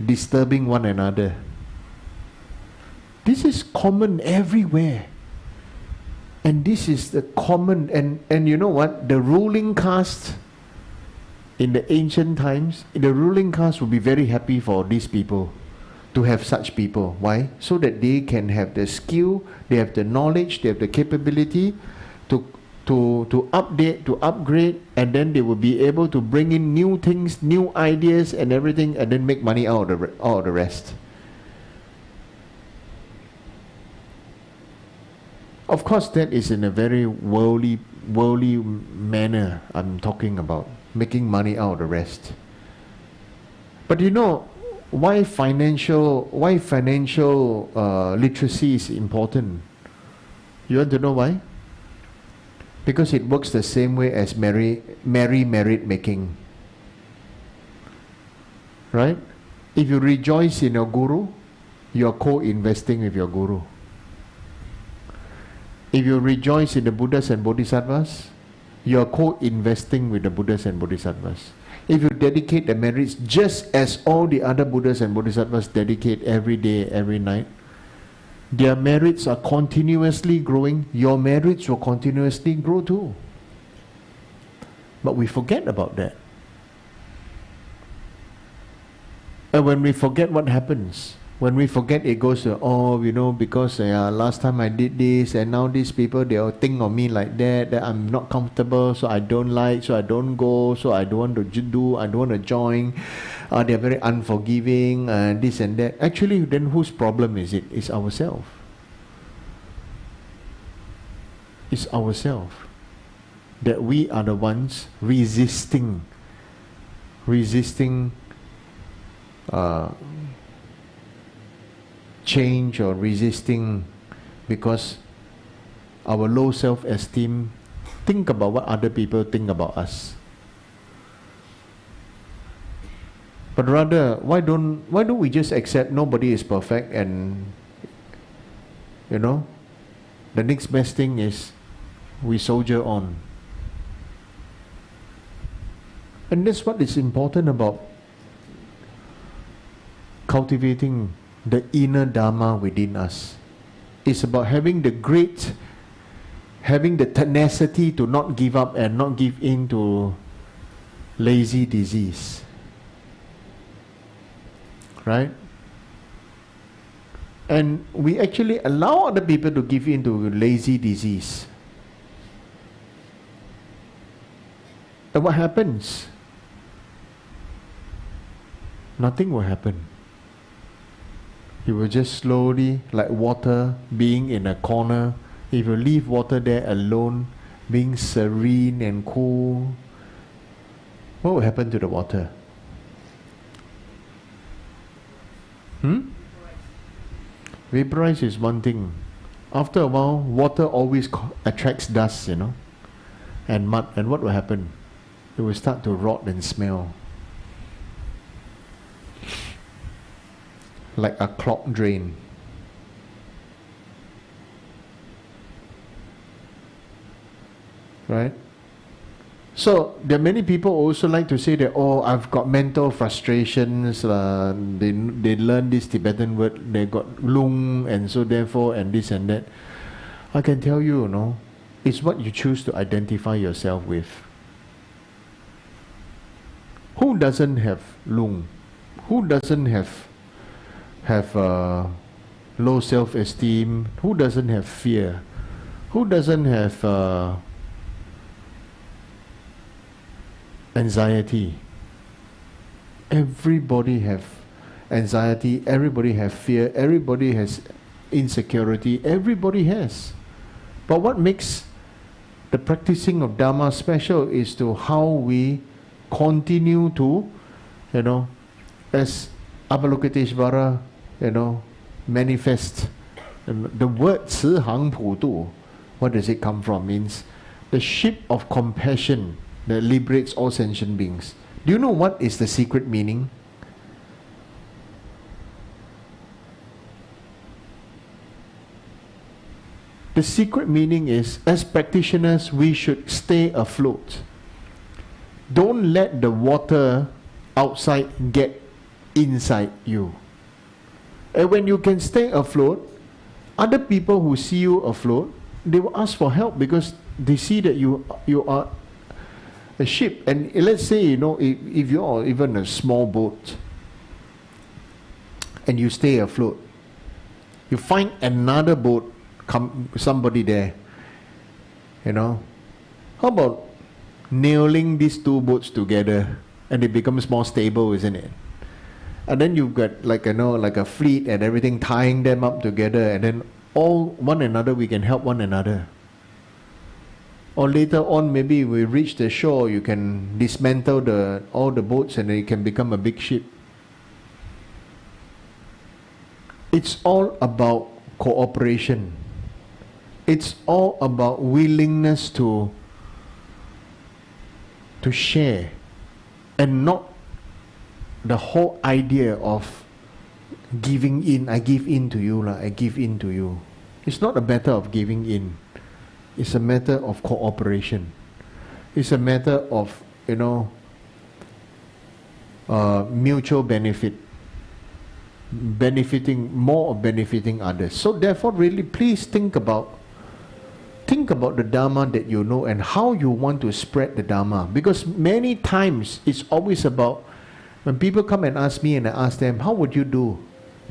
disturbing one another. This is common everywhere. And this is the common, and you know what? The ruling caste in the ancient times, the ruling caste would be very happy for these people, to have such people. Why? So that they can have the skill, they have the knowledge, they have the capability to update, to upgrade, and then they will be able to bring in new things, new ideas and everything, and then make money out of the rest. Of course, that is in a very worldly manner I'm talking about, making money out of the rest. But you know, why financial literacy is important? You want to know why? Because it works the same way as merry merit making. Right? If you rejoice in your guru, you are co-investing with your guru. If you rejoice in the Buddhas and Bodhisattvas, you are co-investing with the Buddhas and Bodhisattvas. If you dedicate the merits just as all the other Buddhas and Bodhisattvas dedicate every day, every night, their merits are continuously growing, your merits will continuously grow too. But we forget about that. And when we forget, what happens? When we forget, it goes to, oh, you know, because last time I did this, and now these people, they'll think of me like that I'm not comfortable, so I don't like, so I don't go, so I don't want to do, I don't want to join. They're very unforgiving, this and that. Actually, then whose problem is it? It's ourselves. It's ourselves. That we are the ones resisting change or resisting, because our low self-esteem think about what other people think about us. But rather, why don't we just accept nobody is perfect, and you know, the next best thing is we soldier on. And that's what is important about cultivating the inner Dharma within us. It's about having the tenacity to not give up and not give in to lazy disease. Right? And we actually allow other people to give in to lazy disease. And what happens? Nothing will happen. You will just slowly, like water being in a corner, if you leave water there alone, being serene and cool, what will happen to the water? Vaporize is one thing. After a while, water always attracts dust, you know, and mud. And what will happen? It will start to rot and smell. Like a clogged drain. right? So there are many people also like to say that, oh, I've got mental frustrations, they learn this Tibetan word, they got lung, and so therefore, and this and that. I can tell you, you know, it's what you choose to identify yourself with. Who doesn't have lung? Who doesn't have low self-esteem? Who doesn't have fear? Who doesn't have anxiety? Everybody have anxiety, everybody have fear, everybody has insecurity, everybody has. But what makes the practicing of Dharma special is to how we continue to, you know, as Avalokiteshvara, you know, manifest. The word 慈航普渡, what does it come from? Means the ship of compassion that liberates all sentient beings. Do you know what is the secret meaning? The secret meaning is, as practitioners, we should stay afloat. Don't let the water outside get inside you. And when you can stay afloat, other people who see you afloat, they will ask for help because they see that you are a ship. And let's say, you know, if you're even a small boat and you stay afloat, you find another boat, somebody there, you know, how about nailing these two boats together and it becomes more stable, isn't it? And then you've got, like, you know, like a fleet and everything, tying them up together, and then all one another, we can help one another. Or later on, maybe we reach the shore, you can dismantle all the boats and it can become a big ship. It's all about cooperation. It's all about willingness to share, and not the whole idea of giving in. I give in to you, I give in to you. It's not a matter of giving in. It's a matter of cooperation. It's a matter of, you know, mutual benefit, more of benefiting others. So therefore, really, please think about the Dharma that you know and how you want to spread the Dharma. Because many times it's always about, when people come and ask me and I ask them, how would you do?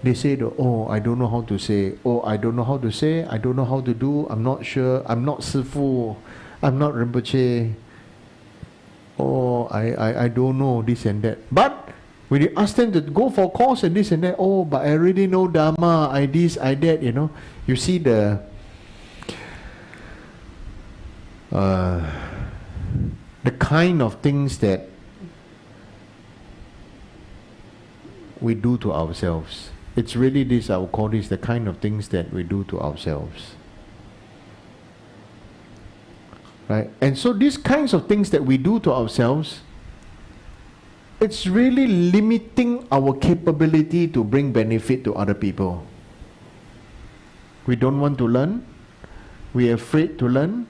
They say, oh, I don't know how to say. Oh, I don't know how to say. I don't know how to do. I'm not sure. I'm not Sifu. I'm not Rinpoche. Oh, I don't know this and that. But when you ask them to go for a course and this and that, oh, but I already know Dharma, I this, I that, you know. You see the kind of things that we do to ourselves. It's really this, I would call this the kind of things that we do to ourselves. Right? And so these kinds of things that we do to ourselves, it's really limiting our capability to bring benefit to other people. We don't want to learn. We're afraid to learn.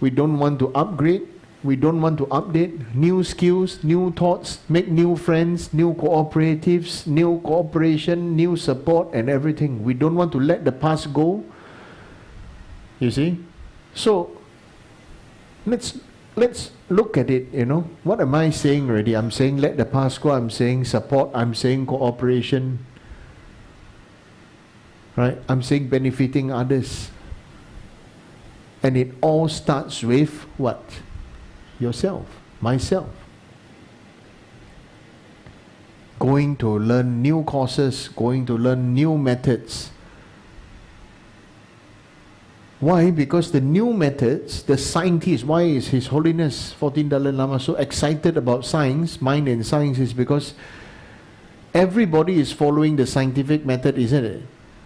We don't want to upgrade. We don't want to update new skills, new thoughts, make new friends, new cooperatives, new cooperation, new support and everything. We don't want to let the past go. You see? So let's look at it, you know. What am I saying already? I'm saying let the past go. I'm saying support. I'm saying cooperation. Right? I'm saying benefiting others. And it all starts with what? Yourself, myself. Going to learn new courses, going to learn new methods. Why? Because the new methods, the scientists, why is His Holiness 14th Dalai Lama so excited about science, mind and science, is because everybody is following the scientific method, isn't it?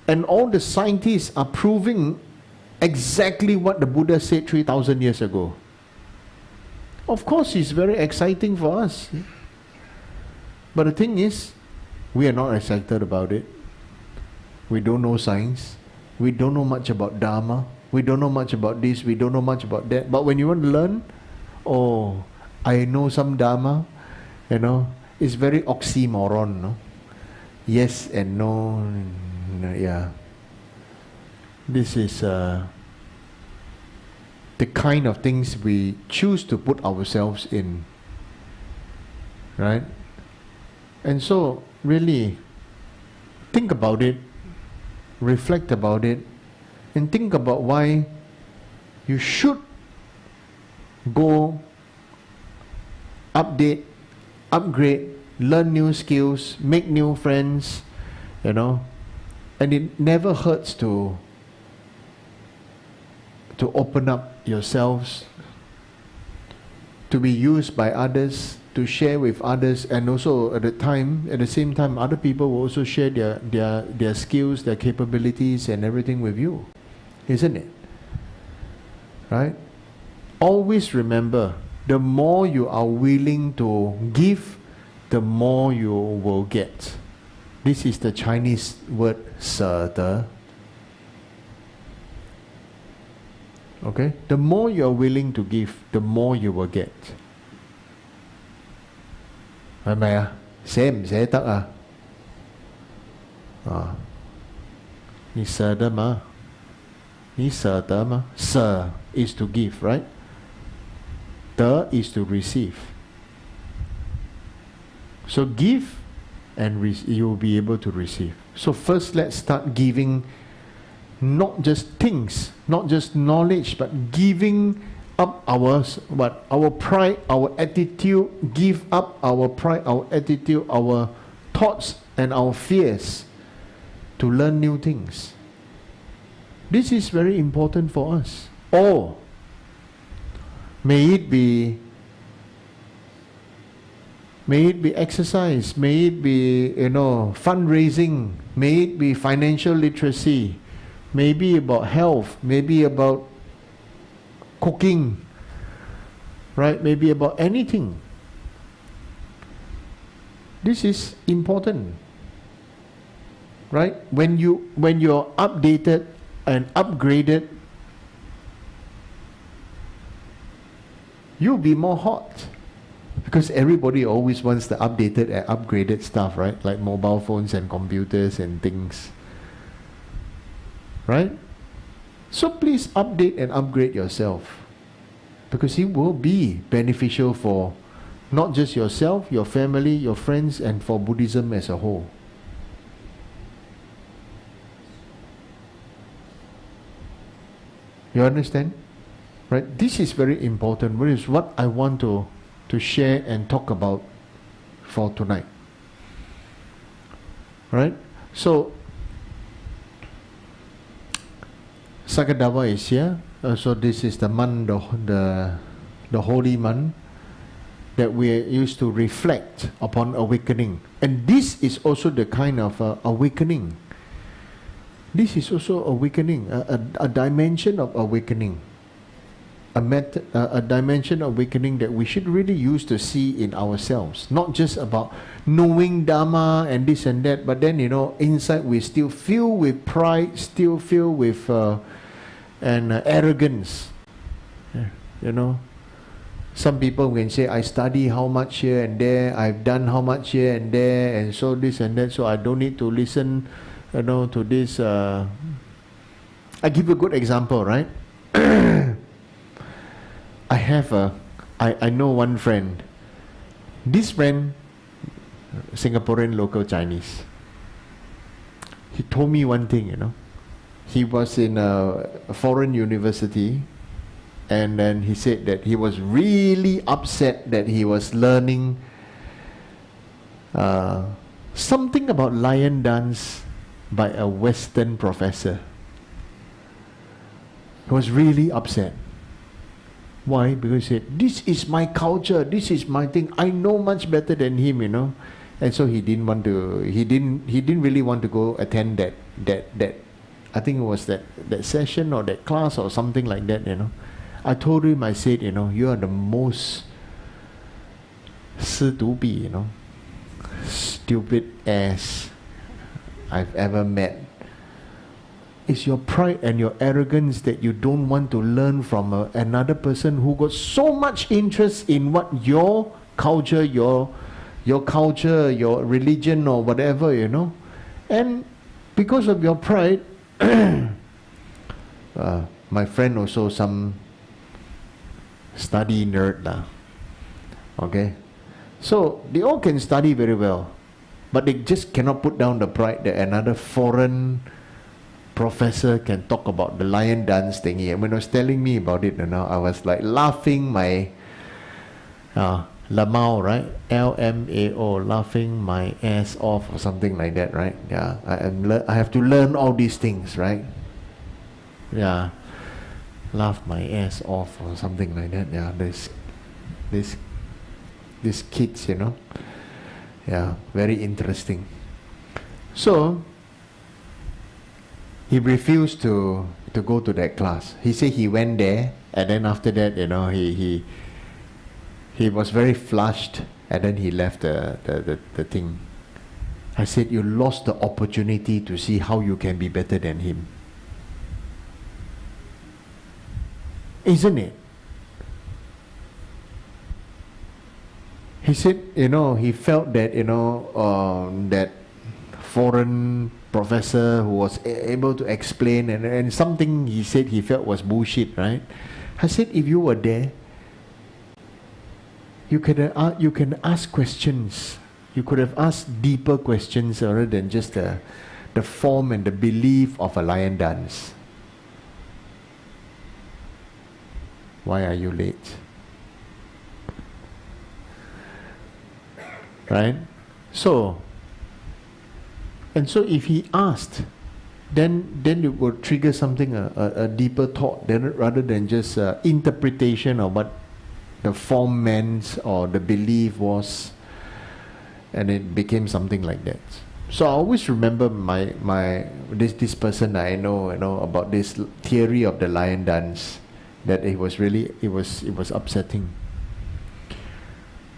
And all the scientists are proving exactly what the Buddha said 3,000 years ago. Of course, it's very exciting for us. But the thing is, we are not excited about it. We don't know science. We don't know much about Dharma. We don't know much about this, we don't know much about that. But when you want to learn, oh, I know some Dharma, you know, it's very oxymoron, no? Yes and no, yeah. This is the kind of things we choose to put ourselves in, right? And so, really, think about it, reflect about it, and think about why you should go update, upgrade, learn new skills, make new friends, you know. And it never hurts to open up yourselves, to be used by others, to share with others, and also at the same time, other people will also share their skills, their capabilities, and everything with you, isn't it? Right? Always remember, the more you are willing to give, the more you will get. This is the Chinese word 舍得. Okay? The more you are willing to give, the more you will get. 係咪啊？捨唔捨得啊？啊，你捨得嗎？你捨得嗎？捨 is to give, right? 得 is to receive. So give and you will be able to receive. So first let's start giving, not just things, not just knowledge, but giving up our pride, our attitude, give up our pride, our attitude, our thoughts and our fears to learn new things. This is very important for us. Or may it be exercise, may it be, you know, fundraising, may it be financial literacy, maybe about health, maybe about cooking, right? Maybe about anything. This is important, right? When you're updated and upgraded, you'll be more hot. Because everybody always wants the updated and upgraded stuff, right? Like mobile phones and computers and things. Right? So please update and upgrade yourself. Because it will be beneficial for not just yourself, your family, your friends, and for Buddhism as a whole. You understand? Right? This is very important. This is what I want to share and talk about for tonight. Right? So Sakadawa is here. So this is the month, the holy month that we are used to reflect upon awakening. And this is also the kind of awakening. This is also awakening, a dimension of awakening. A dimension of awakening that we should really use to see in ourselves. Not just about knowing Dharma and this and that, but then, you know, inside we still filled with pride, still filled with arrogance. Yeah, you know, some people can say, I study how much here and there, I've done how much here and there, and so this and that, so I don't need to listen, you know, to this. I give you a good example, right? I know one friend. This friend, Singaporean local Chinese, he told me one thing, you know. He was in a foreign university, and then he said that he was really upset that he was learning something about lion dance by a Western professor. He was really upset. Why? Because he said, this is my culture, this is my thing, I know much better than him, you know. And so he didn't really want to go attend that I think it was that session or that class or something like that, you know. I told him, I said, you know, you are the most you know, stupid ass I've ever met. is your pride and your arrogance that you don't want to learn from another person who got so much interest in what your culture, your culture, your religion or whatever, you know? And because of your pride, my friend also some study nerd lah. Okay? So they all can study very well, but they just cannot put down the pride that another foreign professor can talk about the lion dance thingy. And when he was telling me about it, you know, I was like laughing my Lamao, right? L-M-A-O, laughing my ass off or something like that, right? Yeah, I have to learn all these things, right? Yeah, laugh my ass off or something like that. Yeah, these kids, you know. Yeah, very interesting. So he refused to go to that class. He said he went there, and then after that, you know, he was very flushed, and then he left the thing. I said, you lost the opportunity to see how you can be better than him. Isn't it? He said, you know, he felt that, you know, that foreign professor who was able to explain, and something he said he felt was bullshit, right? I said, if you were there, you can ask questions. You could have asked deeper questions rather than just the form and the belief of a lion dance. Why are you late? Right? So if he asked, then it would trigger something, a deeper thought, then rather than just interpretation of what the form meant or the belief was, and it became something like that. So I always remember this person I know, you know, about this theory of the lion dance, that it was upsetting.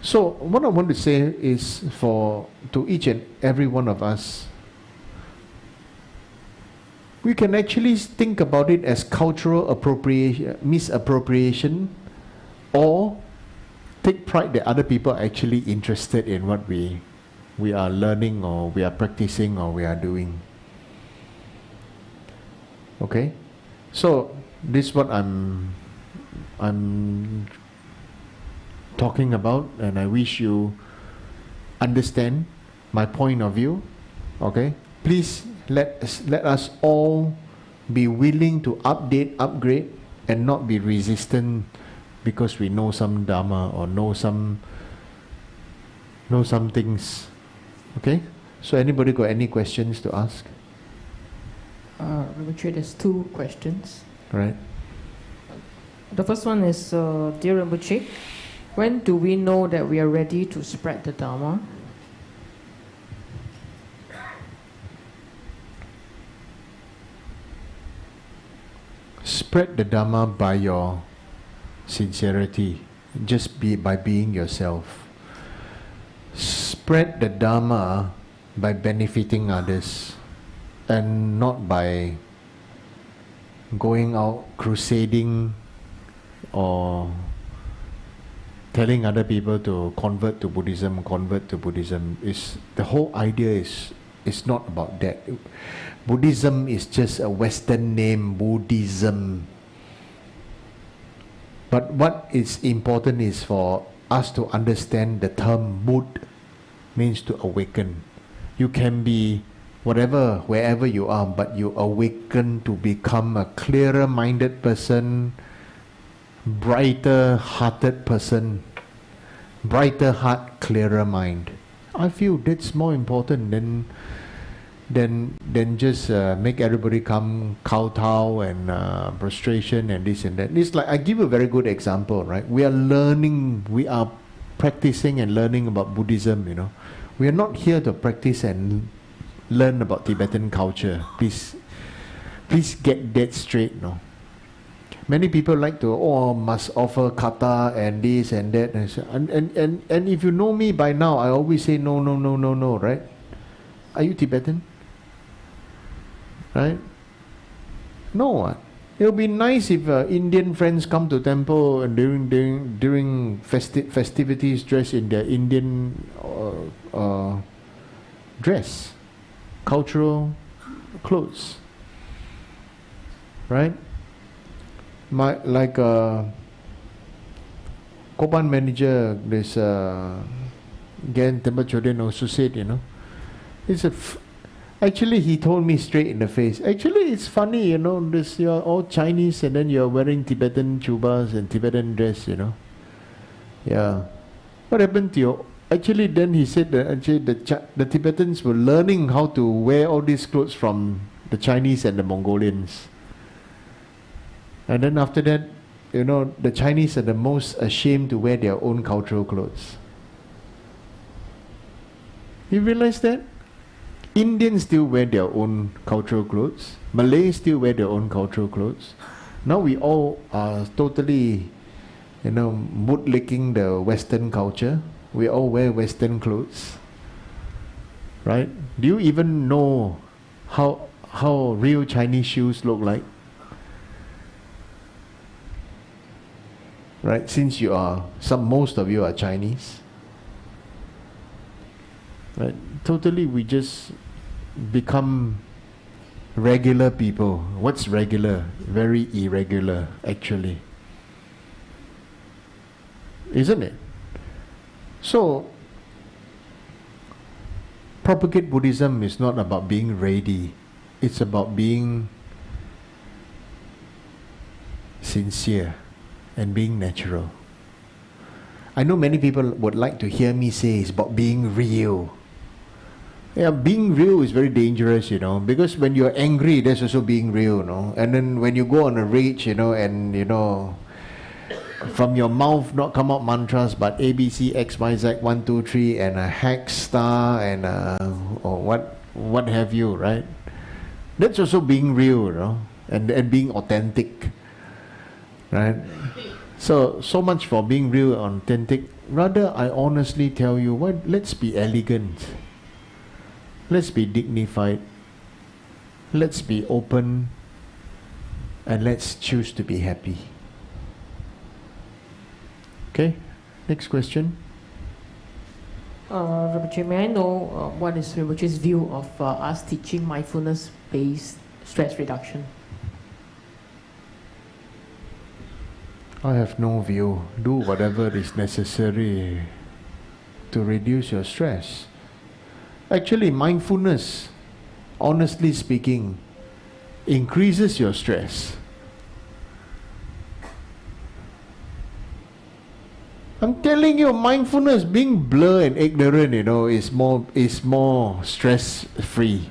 So what I want to say is, to each and every one of us, we can actually think about it as cultural misappropriation, or take pride that other people are actually interested in what we are learning, or we are practicing, or we are doing. Okay? So this is what I'm talking about, and I wish you understand my point of view. Okay? Please let us all be willing to upgrade, and not be resistant because we know some Dharma or know some things. Okay? So anybody got any questions to ask? Rinpoche, there's two questions. Right. The first one is, dear Rinpoche, when do we know that we are ready to spread the Dharma? Spread the Dharma by your sincerity, just by being yourself. Spread the Dharma by benefiting others, and not by going out crusading or telling other people to convert to Buddhism. The whole idea is not about that. Buddhism is just a Western name, Buddhism. But what is important is for us to understand the term Bud means to awaken. You can be wherever you are, but you awaken to become a clearer minded person, brighter hearted person, brighter heart, clearer mind. I feel that's more important than just make everybody come kowtow and prostration and this and that. It's like, I give a very good example, right? We are practicing and learning about Buddhism, you know. We are not here to practice and learn about Tibetan culture. Please get that straight, no? Many people like to, must offer kata and this and that, and if you know me by now, I always say no, right? Are you Tibetan? Right? No. It would be nice if Indian friends come to temple and during festivities dress in their Indian dress, cultural clothes, right? Like Kopan manager, this Gan Temple Choden also said, actually he told me straight in the face, actually it's funny, you're all Chinese and then you're wearing Tibetan chubas and Tibetan dress, Yeah. What happened to you? Actually then he said that actually the Tibetans were learning how to wear all these clothes from the Chinese and the Mongolians. And then after that, the Chinese are the most ashamed to wear their own cultural clothes. You realize that? Indians still wear their own cultural clothes. Malays still wear their own cultural clothes. Now we all are totally, bootlicking the Western culture. We all wear Western clothes. Right? Do you even know how real Chinese shoes look like? Right? Since most of you are Chinese. Right? Totally, we just become regular people. What's regular? Very irregular, actually. Isn't it? So, propagate Buddhism is not about being ready. It's about being sincere and being natural. I know many people would like to hear me say it's about being real. Yeah, being real is very dangerous, because when you're angry, that's also being real, And then when you go on a rage, and from your mouth not come out mantras, but A, B, C, X, Y, Z, 1, 2, 3, and a hack star, and or what have you, right? That's also being real, and being authentic, right? So much for being real and authentic. Rather, I honestly tell you, let's be elegant. Let's be dignified. Let's be open. And let's choose to be happy. Okay, next question. Rinpoche, may I know what is Rinpoche's view of us teaching mindfulness-based stress reduction? I have no view. Do whatever is necessary to reduce your stress. Actually, mindfulness, honestly speaking, increases your stress. I'm telling you, mindfulness, being blur and ignorant, is more stress-free.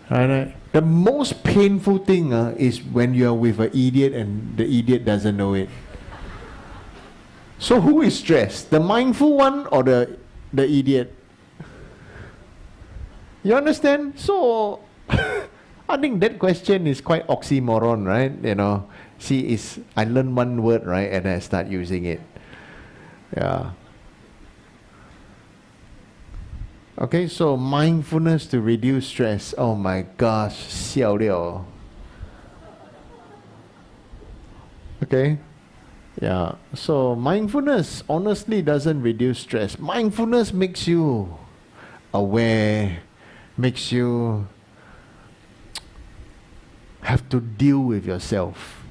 Right? The most painful thing is when you are with an idiot and the idiot doesn't know it. So who is stressed? The mindful one or the idiot? You understand? So I think that question is quite oxymoron, right? See, I learn one word, right, and I start using it. Yeah. Okay, so mindfulness to reduce stress. Oh my gosh, 笑了. Okay? Yeah. So mindfulness honestly doesn't reduce stress. Mindfulness makes you aware, makes you have to deal with yourself.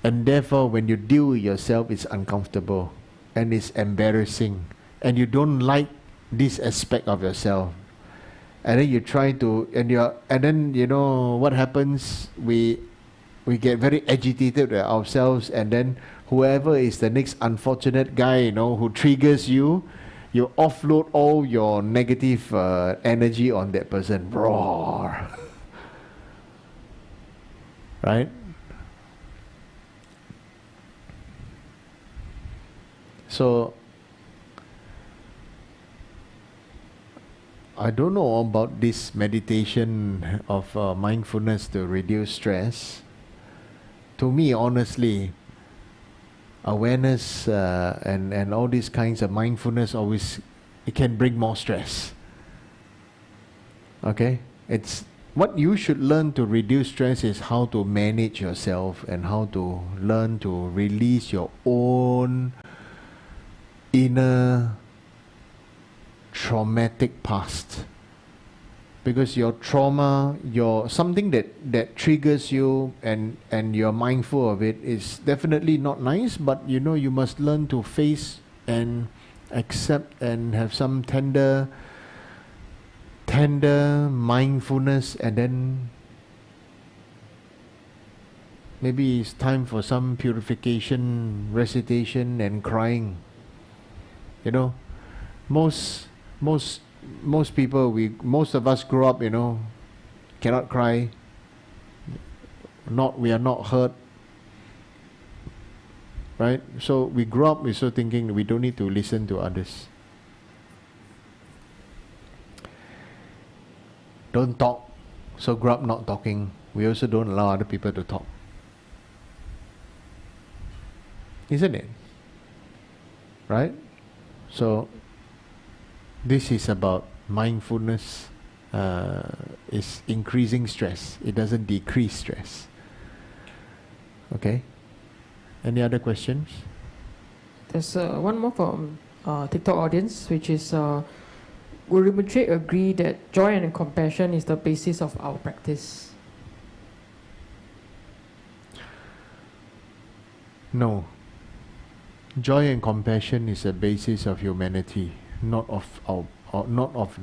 And therefore, when you deal with yourself, it's uncomfortable and it's embarrassing. And you don't like this aspect of yourself. And then you try to, and then what happens? We get very agitated with ourselves, and then whoever is the next unfortunate guy, who triggers you, you offload all your negative energy on that person. Roar. Right? So, I don't know about this meditation of mindfulness to reduce stress. To me, honestly, awareness and all these kinds of mindfulness it can bring more stress. Okay? It's what you should learn to reduce stress is how to manage yourself and how to learn to release your own inner traumatic past. Because your trauma, your something that triggers you and you're mindful of it is definitely not nice, but you know you must learn to face and accept and have some tender mindfulness, and then maybe it's time for some purification, recitation and crying. You know, most people, most of us grow up, you know, cannot cry. We are not hurt, right? So we grow up, we're so thinking we don't need to listen to others. Don't talk. So grow up not talking. We also don't allow other people to talk. Isn't it? Right? So this is about mindfulness. Is increasing stress. It doesn't decrease stress. Okay? Any other questions? There's one more from TikTok audience, which is would Rinpoche agree that joy and compassion is the basis of our practice? No. Joy and compassion is a basis of humanity, not of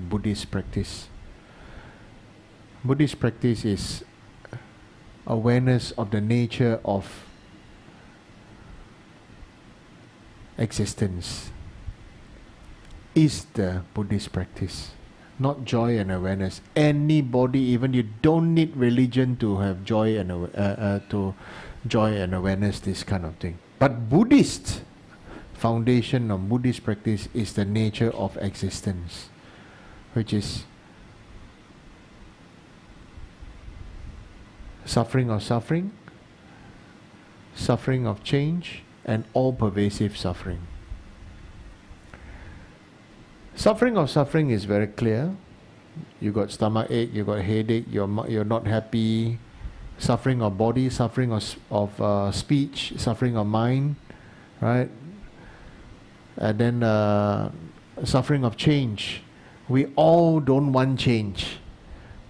Buddhist practice. Buddhist practice is awareness of the nature of existence. Is the Buddhist practice, not joy and awareness. Anybody, even you don't need religion to have joy and awareness, this kind of thing. But Buddhist foundation of Buddhist practice is the nature of existence, which is suffering of suffering, suffering of change, and all pervasive suffering. Suffering of suffering is very clear. You got stomach ache, you got headache, you're not happy. Suffering of body, suffering of speech, suffering of mind, right? And then suffering of change. We all don't want change,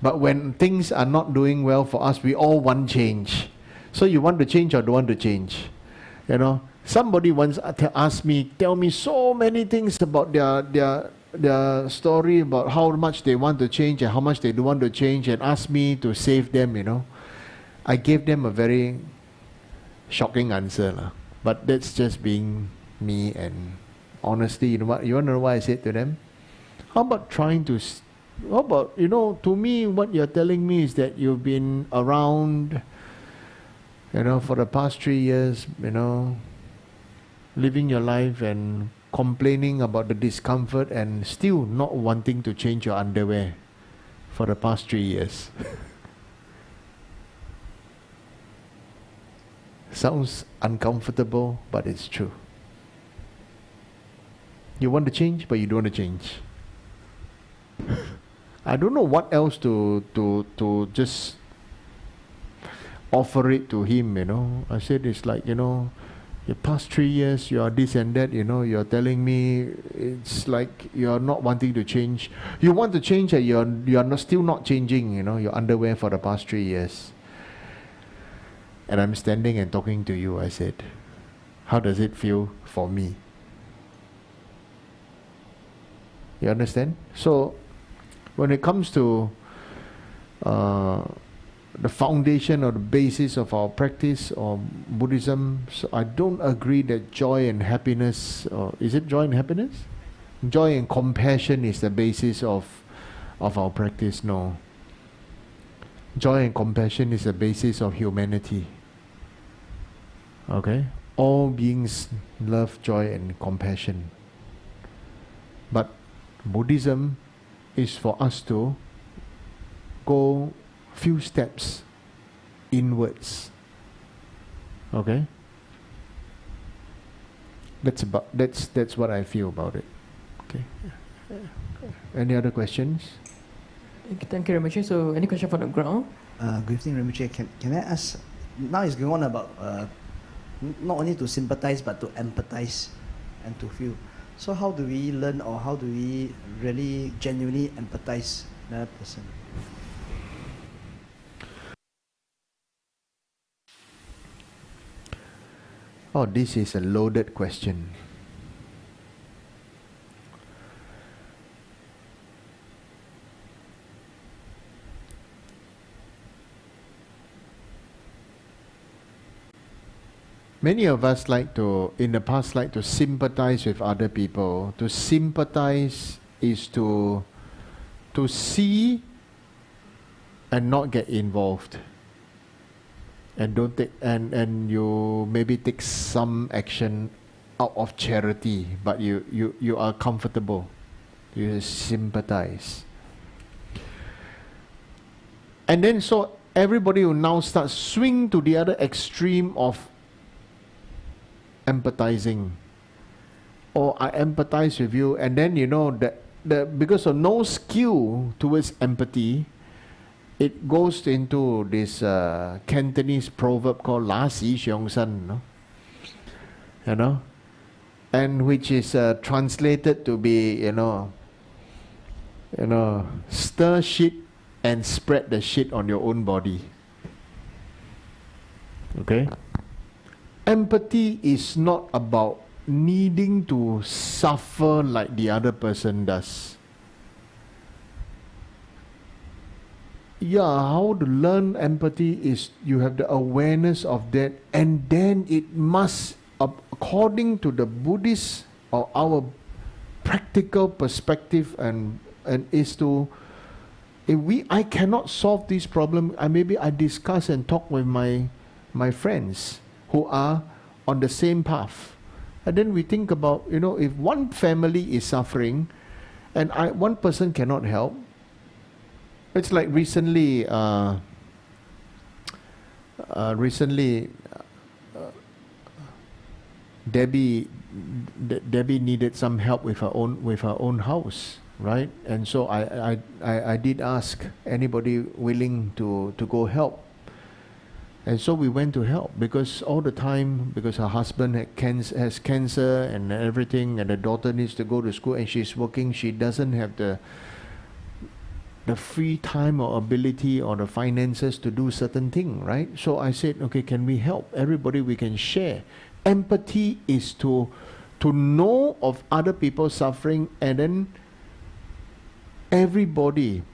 but when things are not doing well for us, we all want change. So you want to change or don't want to change? You know, somebody once tell me so many things about their story, about how much they want to change and how much they don't want to change, and ask me to save them, you know. I gave them a very shocking answer, but that's just being me. And honestly, you know what? You want to know what I said to them? How about to me, what you're telling me is that you've been around, you know, for the past 3 years, you know, living your life and complaining about the discomfort and still not wanting to change your underwear for the past 3 years. Sounds uncomfortable, but it's true. You want to change, but you don't want to change. I don't know what else to just offer it to him, you know. I said it's like, you know, the past 3 years you are this and that, you know, you're telling me it's like you're not wanting to change. You want to change and you're still not changing, you know, your underwear for the past 3 years. And I'm standing and talking to you. I said, how does it feel for me? You understand? So when it comes to the foundation or the basis of our practice or Buddhism, so I don't agree that joy and happiness, or is it joy and happiness? Joy and compassion is the basis of our practice. No. Joy and compassion is the basis of humanity. Okay? All beings love joy and compassion. But Buddhism is for us to go few steps inwards. Okay? That's what I feel about it. Okay. Any other questions? Thank you, Rinpoche. So, any question from the ground? Good evening, Rinpoche. Can I ask, now it's going on about not only to sympathize but to empathize and to feel. So how do we learn, or how do we really genuinely empathize another person? Oh, this is a loaded question. Many of us in the past like to sympathize with other people. To sympathize is to see and not get involved. And don't take, and you maybe take some action out of charity, but you are comfortable. You sympathize. And then so everybody will now start swing to the other extreme of empathizing. Or I empathize with you, and then that because of no skill towards empathy, it goes into this Cantonese proverb called La Si Xiong San, and which is translated to be stir shit and spread the shit on your own body. Okay. Empathy is not about needing to suffer like the other person does. Yeah, how to learn empathy is you have the awareness of that, and then it must, according to the Buddhist or our practical perspective, and is to, I cannot solve this problem, maybe I discuss and talk with my friends who are on the same path. And then we think about, if one family is suffering and one person cannot help. It's like recently Debbie needed some help with her own house, right? And so I did ask anybody willing to go help. And so we went to help, because all the time, because her husband has cancer and everything, and the daughter needs to go to school and she's working, she doesn't have the free time or ability or the finances to do certain thing, right? So I said, okay, can we help? Everybody, we can share. Empathy is to know of other people suffering, and then everybody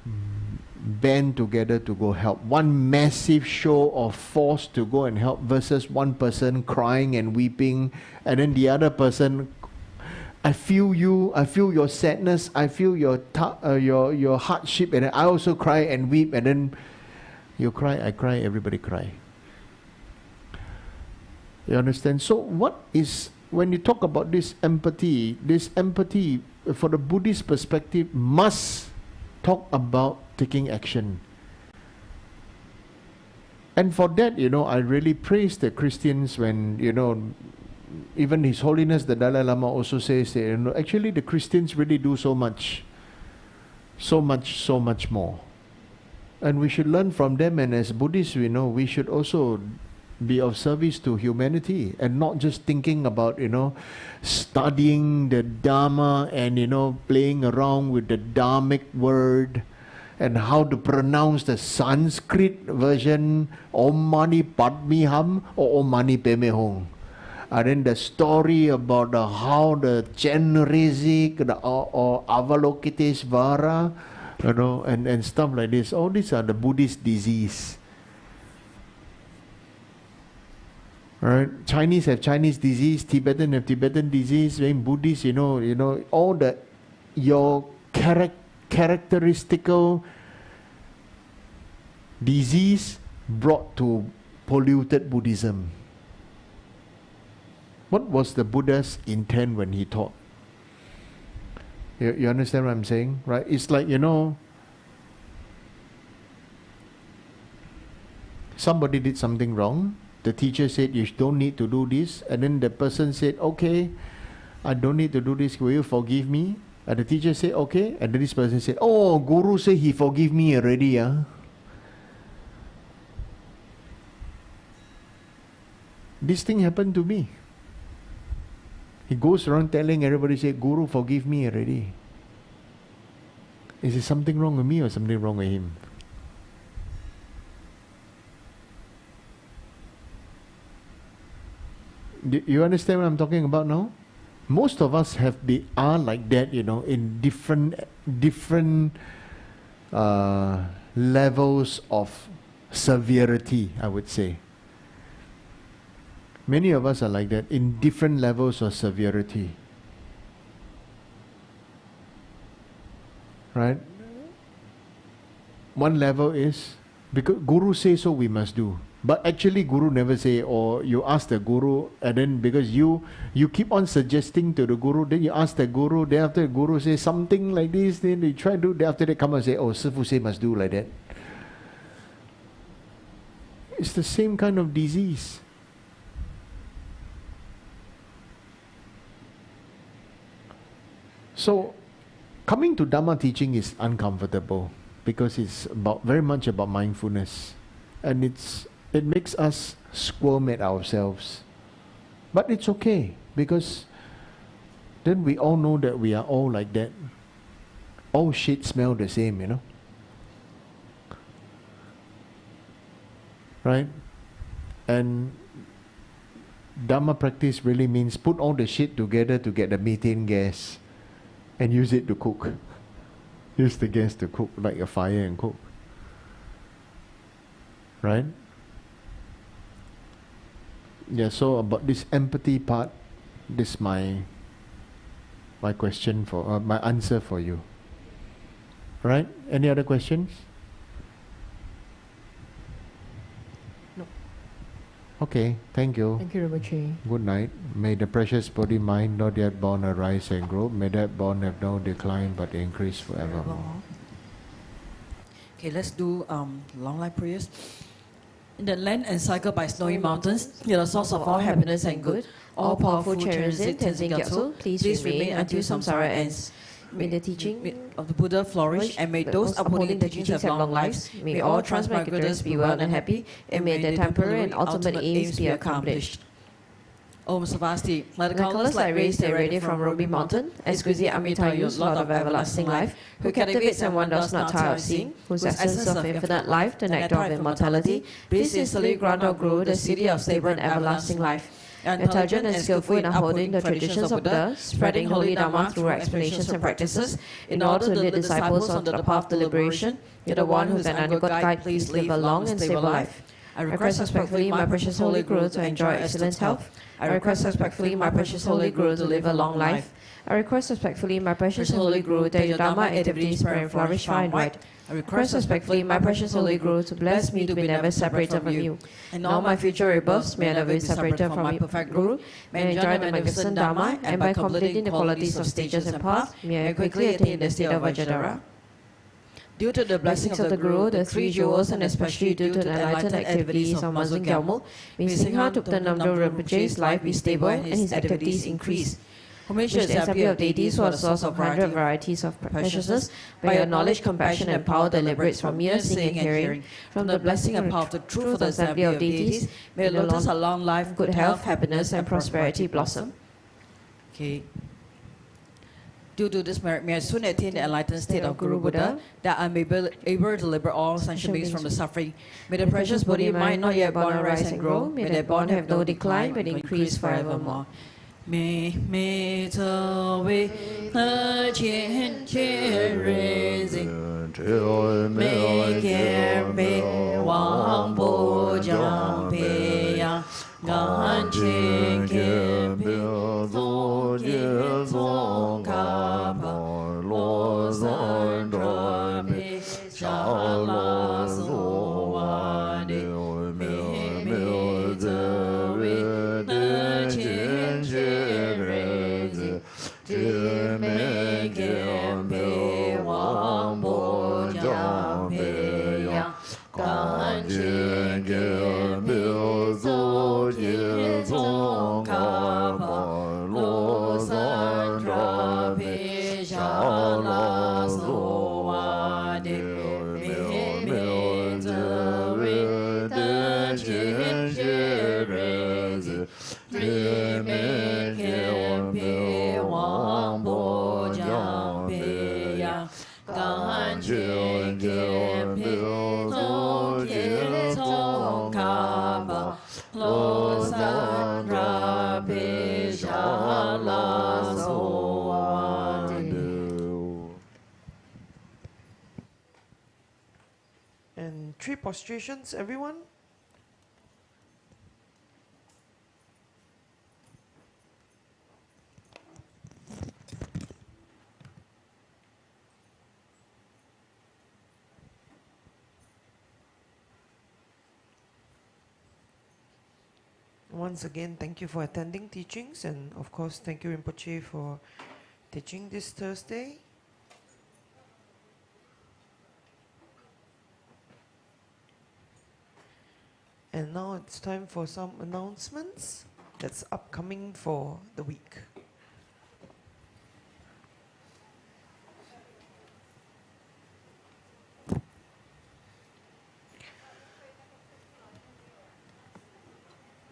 band together to go help. One massive show of force to go and help, versus one person crying and weeping, and then the other person, I feel you, I feel your sadness, I feel your hardship, and then I also cry and weep, and then you cry, I cry, everybody cry. You understand? So what is, when you talk about this empathy for the Buddhist perspective must talk about taking action. And for that, I really praise the Christians when, even His Holiness the Dalai Lama also says that, actually the Christians really do so much more. And we should learn from them, and as Buddhists, we should also be of service to humanity, and not just thinking about, studying the Dharma and, playing around with the Dharmic word and how to pronounce the Sanskrit version, Om Mani Padme Hum or Om Mani Padme Hum. And then the story about how the Chenrezig or Avalokitesvara, and stuff like this. All these are the Buddhist disease. Right? Chinese have Chinese disease, Tibetan have Tibetan disease, when Buddhists, all your characteristical disease brought to polluted Buddhism. What was the Buddha's intent when he taught? You understand what I'm saying? Right? It's like, somebody did something wrong. The teacher said, you don't need to do this. And then the person said, okay, I don't need to do this. Will you forgive me? And the teacher say, okay. And then this person say, oh, Guru say he forgive me already. This thing happened to me. He goes around telling everybody, say, Guru forgive me already. Is there something wrong with me or something wrong with him? Do you understand what I'm talking about now? Most of us are like that, in different levels of severity, I would say. Many of us are like that in different levels of severity. Right? One level is, because Guru says so we must do. But actually Guru never say, or you ask the Guru, and then because you keep on suggesting to the Guru, then you ask the Guru, then after the Guru says something like this, then they try to do, then after they come and say, oh, Sifu say must do like that. It's the same kind of disease. So, coming to Dharma teaching is uncomfortable because it's very much about mindfulness, and it makes us squirm at ourselves. But it's okay, because then we all know that we are all like that. All shit smell the same, Right? And Dharma practice really means put all the shit together to get the methane gas and use it to cook. Use the gas to cook, like a fire and cook. Right? Yeah, so about this empathy part, this is my question for, my answer for you. Right? Any other questions? No. Okay, thank you. Thank you, Rinpoche. Good night. May the precious body mind not yet born arise and grow. May that born have no decline but increase forevermore. Okay, let's do long life prayers. In the land encircled by snowy mountains, you're the source of all happiness and good. All powerful Chen Tenzin Gyatso, please remain until samsara ends. May the teaching of the Buddha flourish, and may those upholding the teachings have long lives. May all transmigrators be well and happy, and may their temporary and ultimate aims be accomplished. Om Svasti, let the countless light rays that radiate from Ruby Mountain, exquisite Amitabha, Lord of everlasting life, who captivates and one does not tire of seeing, whose essence of infinite life, the nectar of immortality, please instantly grant our Guru the city of stable and everlasting life. Intelligent and skillful in upholding the traditions of Buddha, spreading holy Dharma through explanations and practices, in order to lead disciples onto the path to liberation, you're the one who can undergo guide, please live a long and stable life. I request respectfully my precious Holy Guru to enjoy excellent health. I request respectfully my precious Holy Guru to live a long life. I request respectfully my precious Holy Guru that your Dharma activities spread and flourish far and wide. I request respectfully my precious Holy Guru to bless me to be never separated from you. In all my future rebirths, may I never be separated from my perfect Guru. May I enjoy the magnificent Dharma, and by completing the qualities of stages and paths, may I quickly attain the state of Vajradhara. Due to the blessings of the Guru, the three jewels, and especially due to the enlightened activities of Mazung Gyalmo, may Singha Namdo Rinpoche's life be stable and his activities increase. Homage to the assembly of deities who are the source of 100 varieties of preciousness, by your knowledge, compassion, and power that liberates from mere seeing and hearing, from the blessing and power of the truth of the assembly of deities, may the lotus of long life, good health, happiness, and prosperity blossom. Okay. Due to this merit, may I soon attain the enlightened state of Guru Buddha, that I may be able to liberate all sentient beings from the suffering. May the precious body mind not yet born arise and grow. May that born have no decline but increase forevermore. May to we qian qian raising. May care may wang bo jiang pei yang. Gan qin qian pei zong jie zong ka pa lo san zhan pei sha la su wa de mei mei zi wei de qian qian rei zi zhi mei qian pei wang bo jiang pei yang. Gan qin qian pei zong jie zong ka pa lo san zhan pei sha And 3 prostrations, everyone. Once again, thank you for attending teachings, and of course, thank you Rinpoche for teaching this Thursday. And now it's time for some announcements that's upcoming for the week.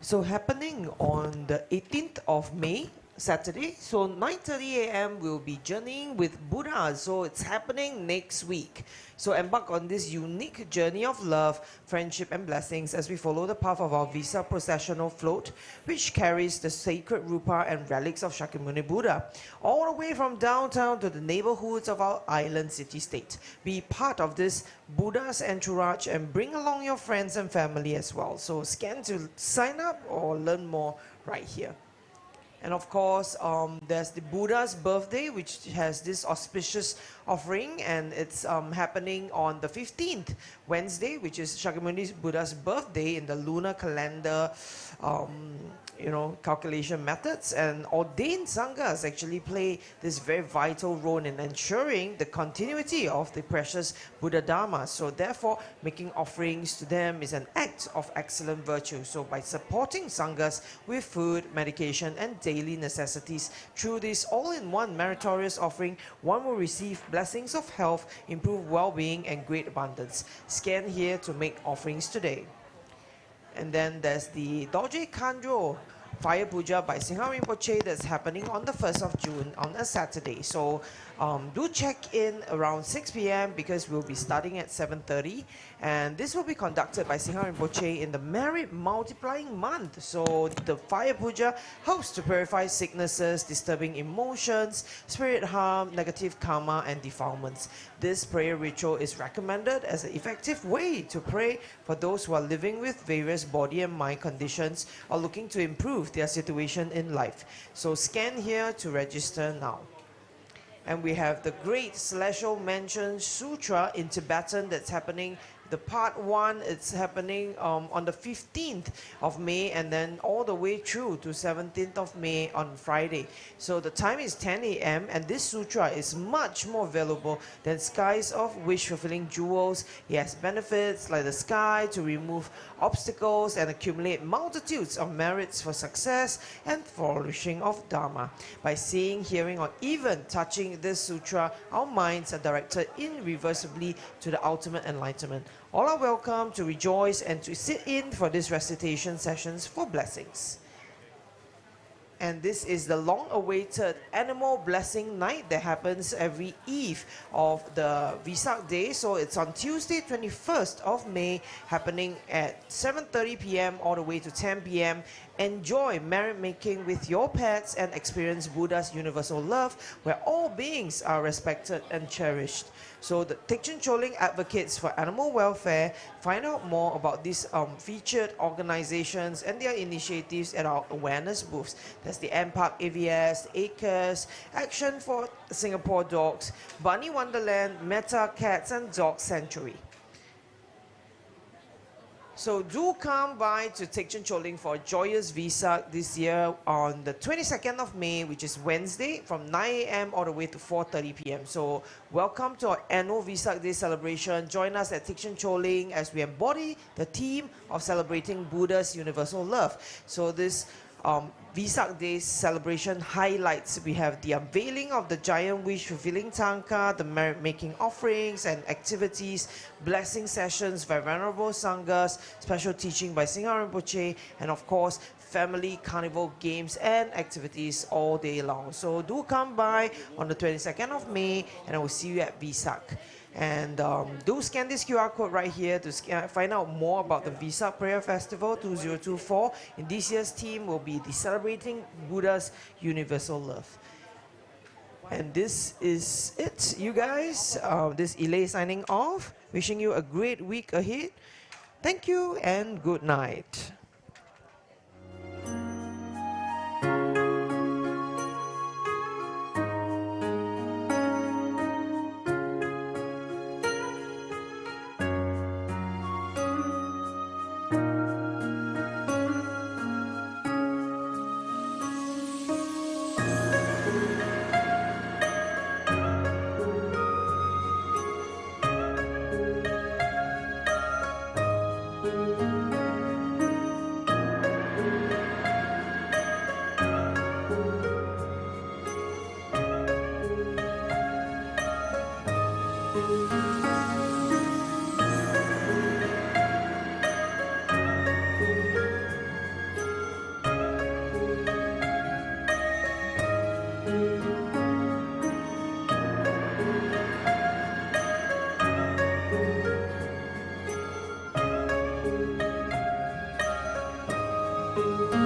So happening on the 18th of May, Saturday, so 9:30 a.m. we'll be journeying with Buddha. So it's happening next week. So embark on this unique journey of love, friendship and blessings as we follow the path of our Visa processional float, which carries the sacred Rupa and relics of Shakyamuni Buddha, all the way from downtown to the neighborhoods of our island city-state. Be part of this Buddha's entourage and bring along your friends and family as well. So scan to sign up or learn more right here. And of course, there's the Buddha's birthday, which has this auspicious offering, and it's happening on the 15th, Wednesday, which is Shakyamuni's Buddha's birthday in the lunar calendar, calculation methods. And ordained sanghas actually play this very vital role in ensuring the continuity of the precious Buddha Dharma. So therefore, making offerings to them is an act of excellent virtue. So by supporting sanghas with food, medication, and daily necessities through this all-in-one meritorious offering, one will receive blessings of health, improved well-being, and great abundance. Scan here to make offerings today. And then there's the Dorje Khandro Fire Puja by Singha Rinpoche that's happening on the 1st of June on a Saturday. So do check in around 6 p.m. because we'll be starting at 7:30. And this will be conducted by Singha Rinpoche in the Merit Multiplying Month. So the Fire Puja helps to purify sicknesses, disturbing emotions, spirit harm, negative karma, and defilements. This prayer ritual is recommended as an effective way to pray for those who are living with various body and mind conditions or looking to improve their situation in life. So scan here to register now. And we have the Great Celestial Mansion Sutra in Tibetan that's happening. The part 1, it's happening on the 15th of May and then all the way through to 17th of May on Friday. So the time is 10 a.m. and this sutra is much more valuable than skies of wish-fulfilling jewels. It has benefits like the sky to remove obstacles and accumulate multitudes of merits for success and flourishing of Dharma. By seeing, hearing, or even touching this sutra, our minds are directed irreversibly to the ultimate enlightenment. All are welcome to rejoice and to sit in for these recitation sessions for blessings. And this is the long-awaited Animal Blessing Night that happens every eve of the Vesak Day. So it's on Tuesday, 21st of May, happening at 7:30 p.m. all the way to 10 p.m. Enjoy merit making with your pets and experience Buddha's universal love, where all beings are respected and cherished. So the Tekchen Choling advocates for animal welfare. Find out more about these featured organizations and their initiatives at our awareness booths. There's the MPark AVS, ACRES, Action for Singapore Dogs, Bunny Wonderland, Meta Cats and Dog Sanctuary. So do come by to Tekchen Choling for a joyous Vesak this year on the 22nd of May, which is Wednesday, from 9 a.m. all the way to 4:30 p.m. So welcome to our annual Vesak Day celebration. Join us at Tekchen Choling as we embody the theme of celebrating Buddha's universal love. So this Vesak Day celebration highlights, we have the unveiling of the giant wish fulfilling tanka, the merit making offerings and activities, blessing sessions by Venerable Sanghas, special teaching by Singha Rinpoche, and of course family carnival games and activities all day long. So do come by on the 22nd of May, and I will see you at Visak. And do scan this QR code right here to find out more about the Visak Prayer Festival 2024. And this year's theme will be the Celebrating Buddha's Universal Love. And this is it, you guys. This is Ilay signing off. Wishing you a great week ahead. Thank you and good night. Thank you.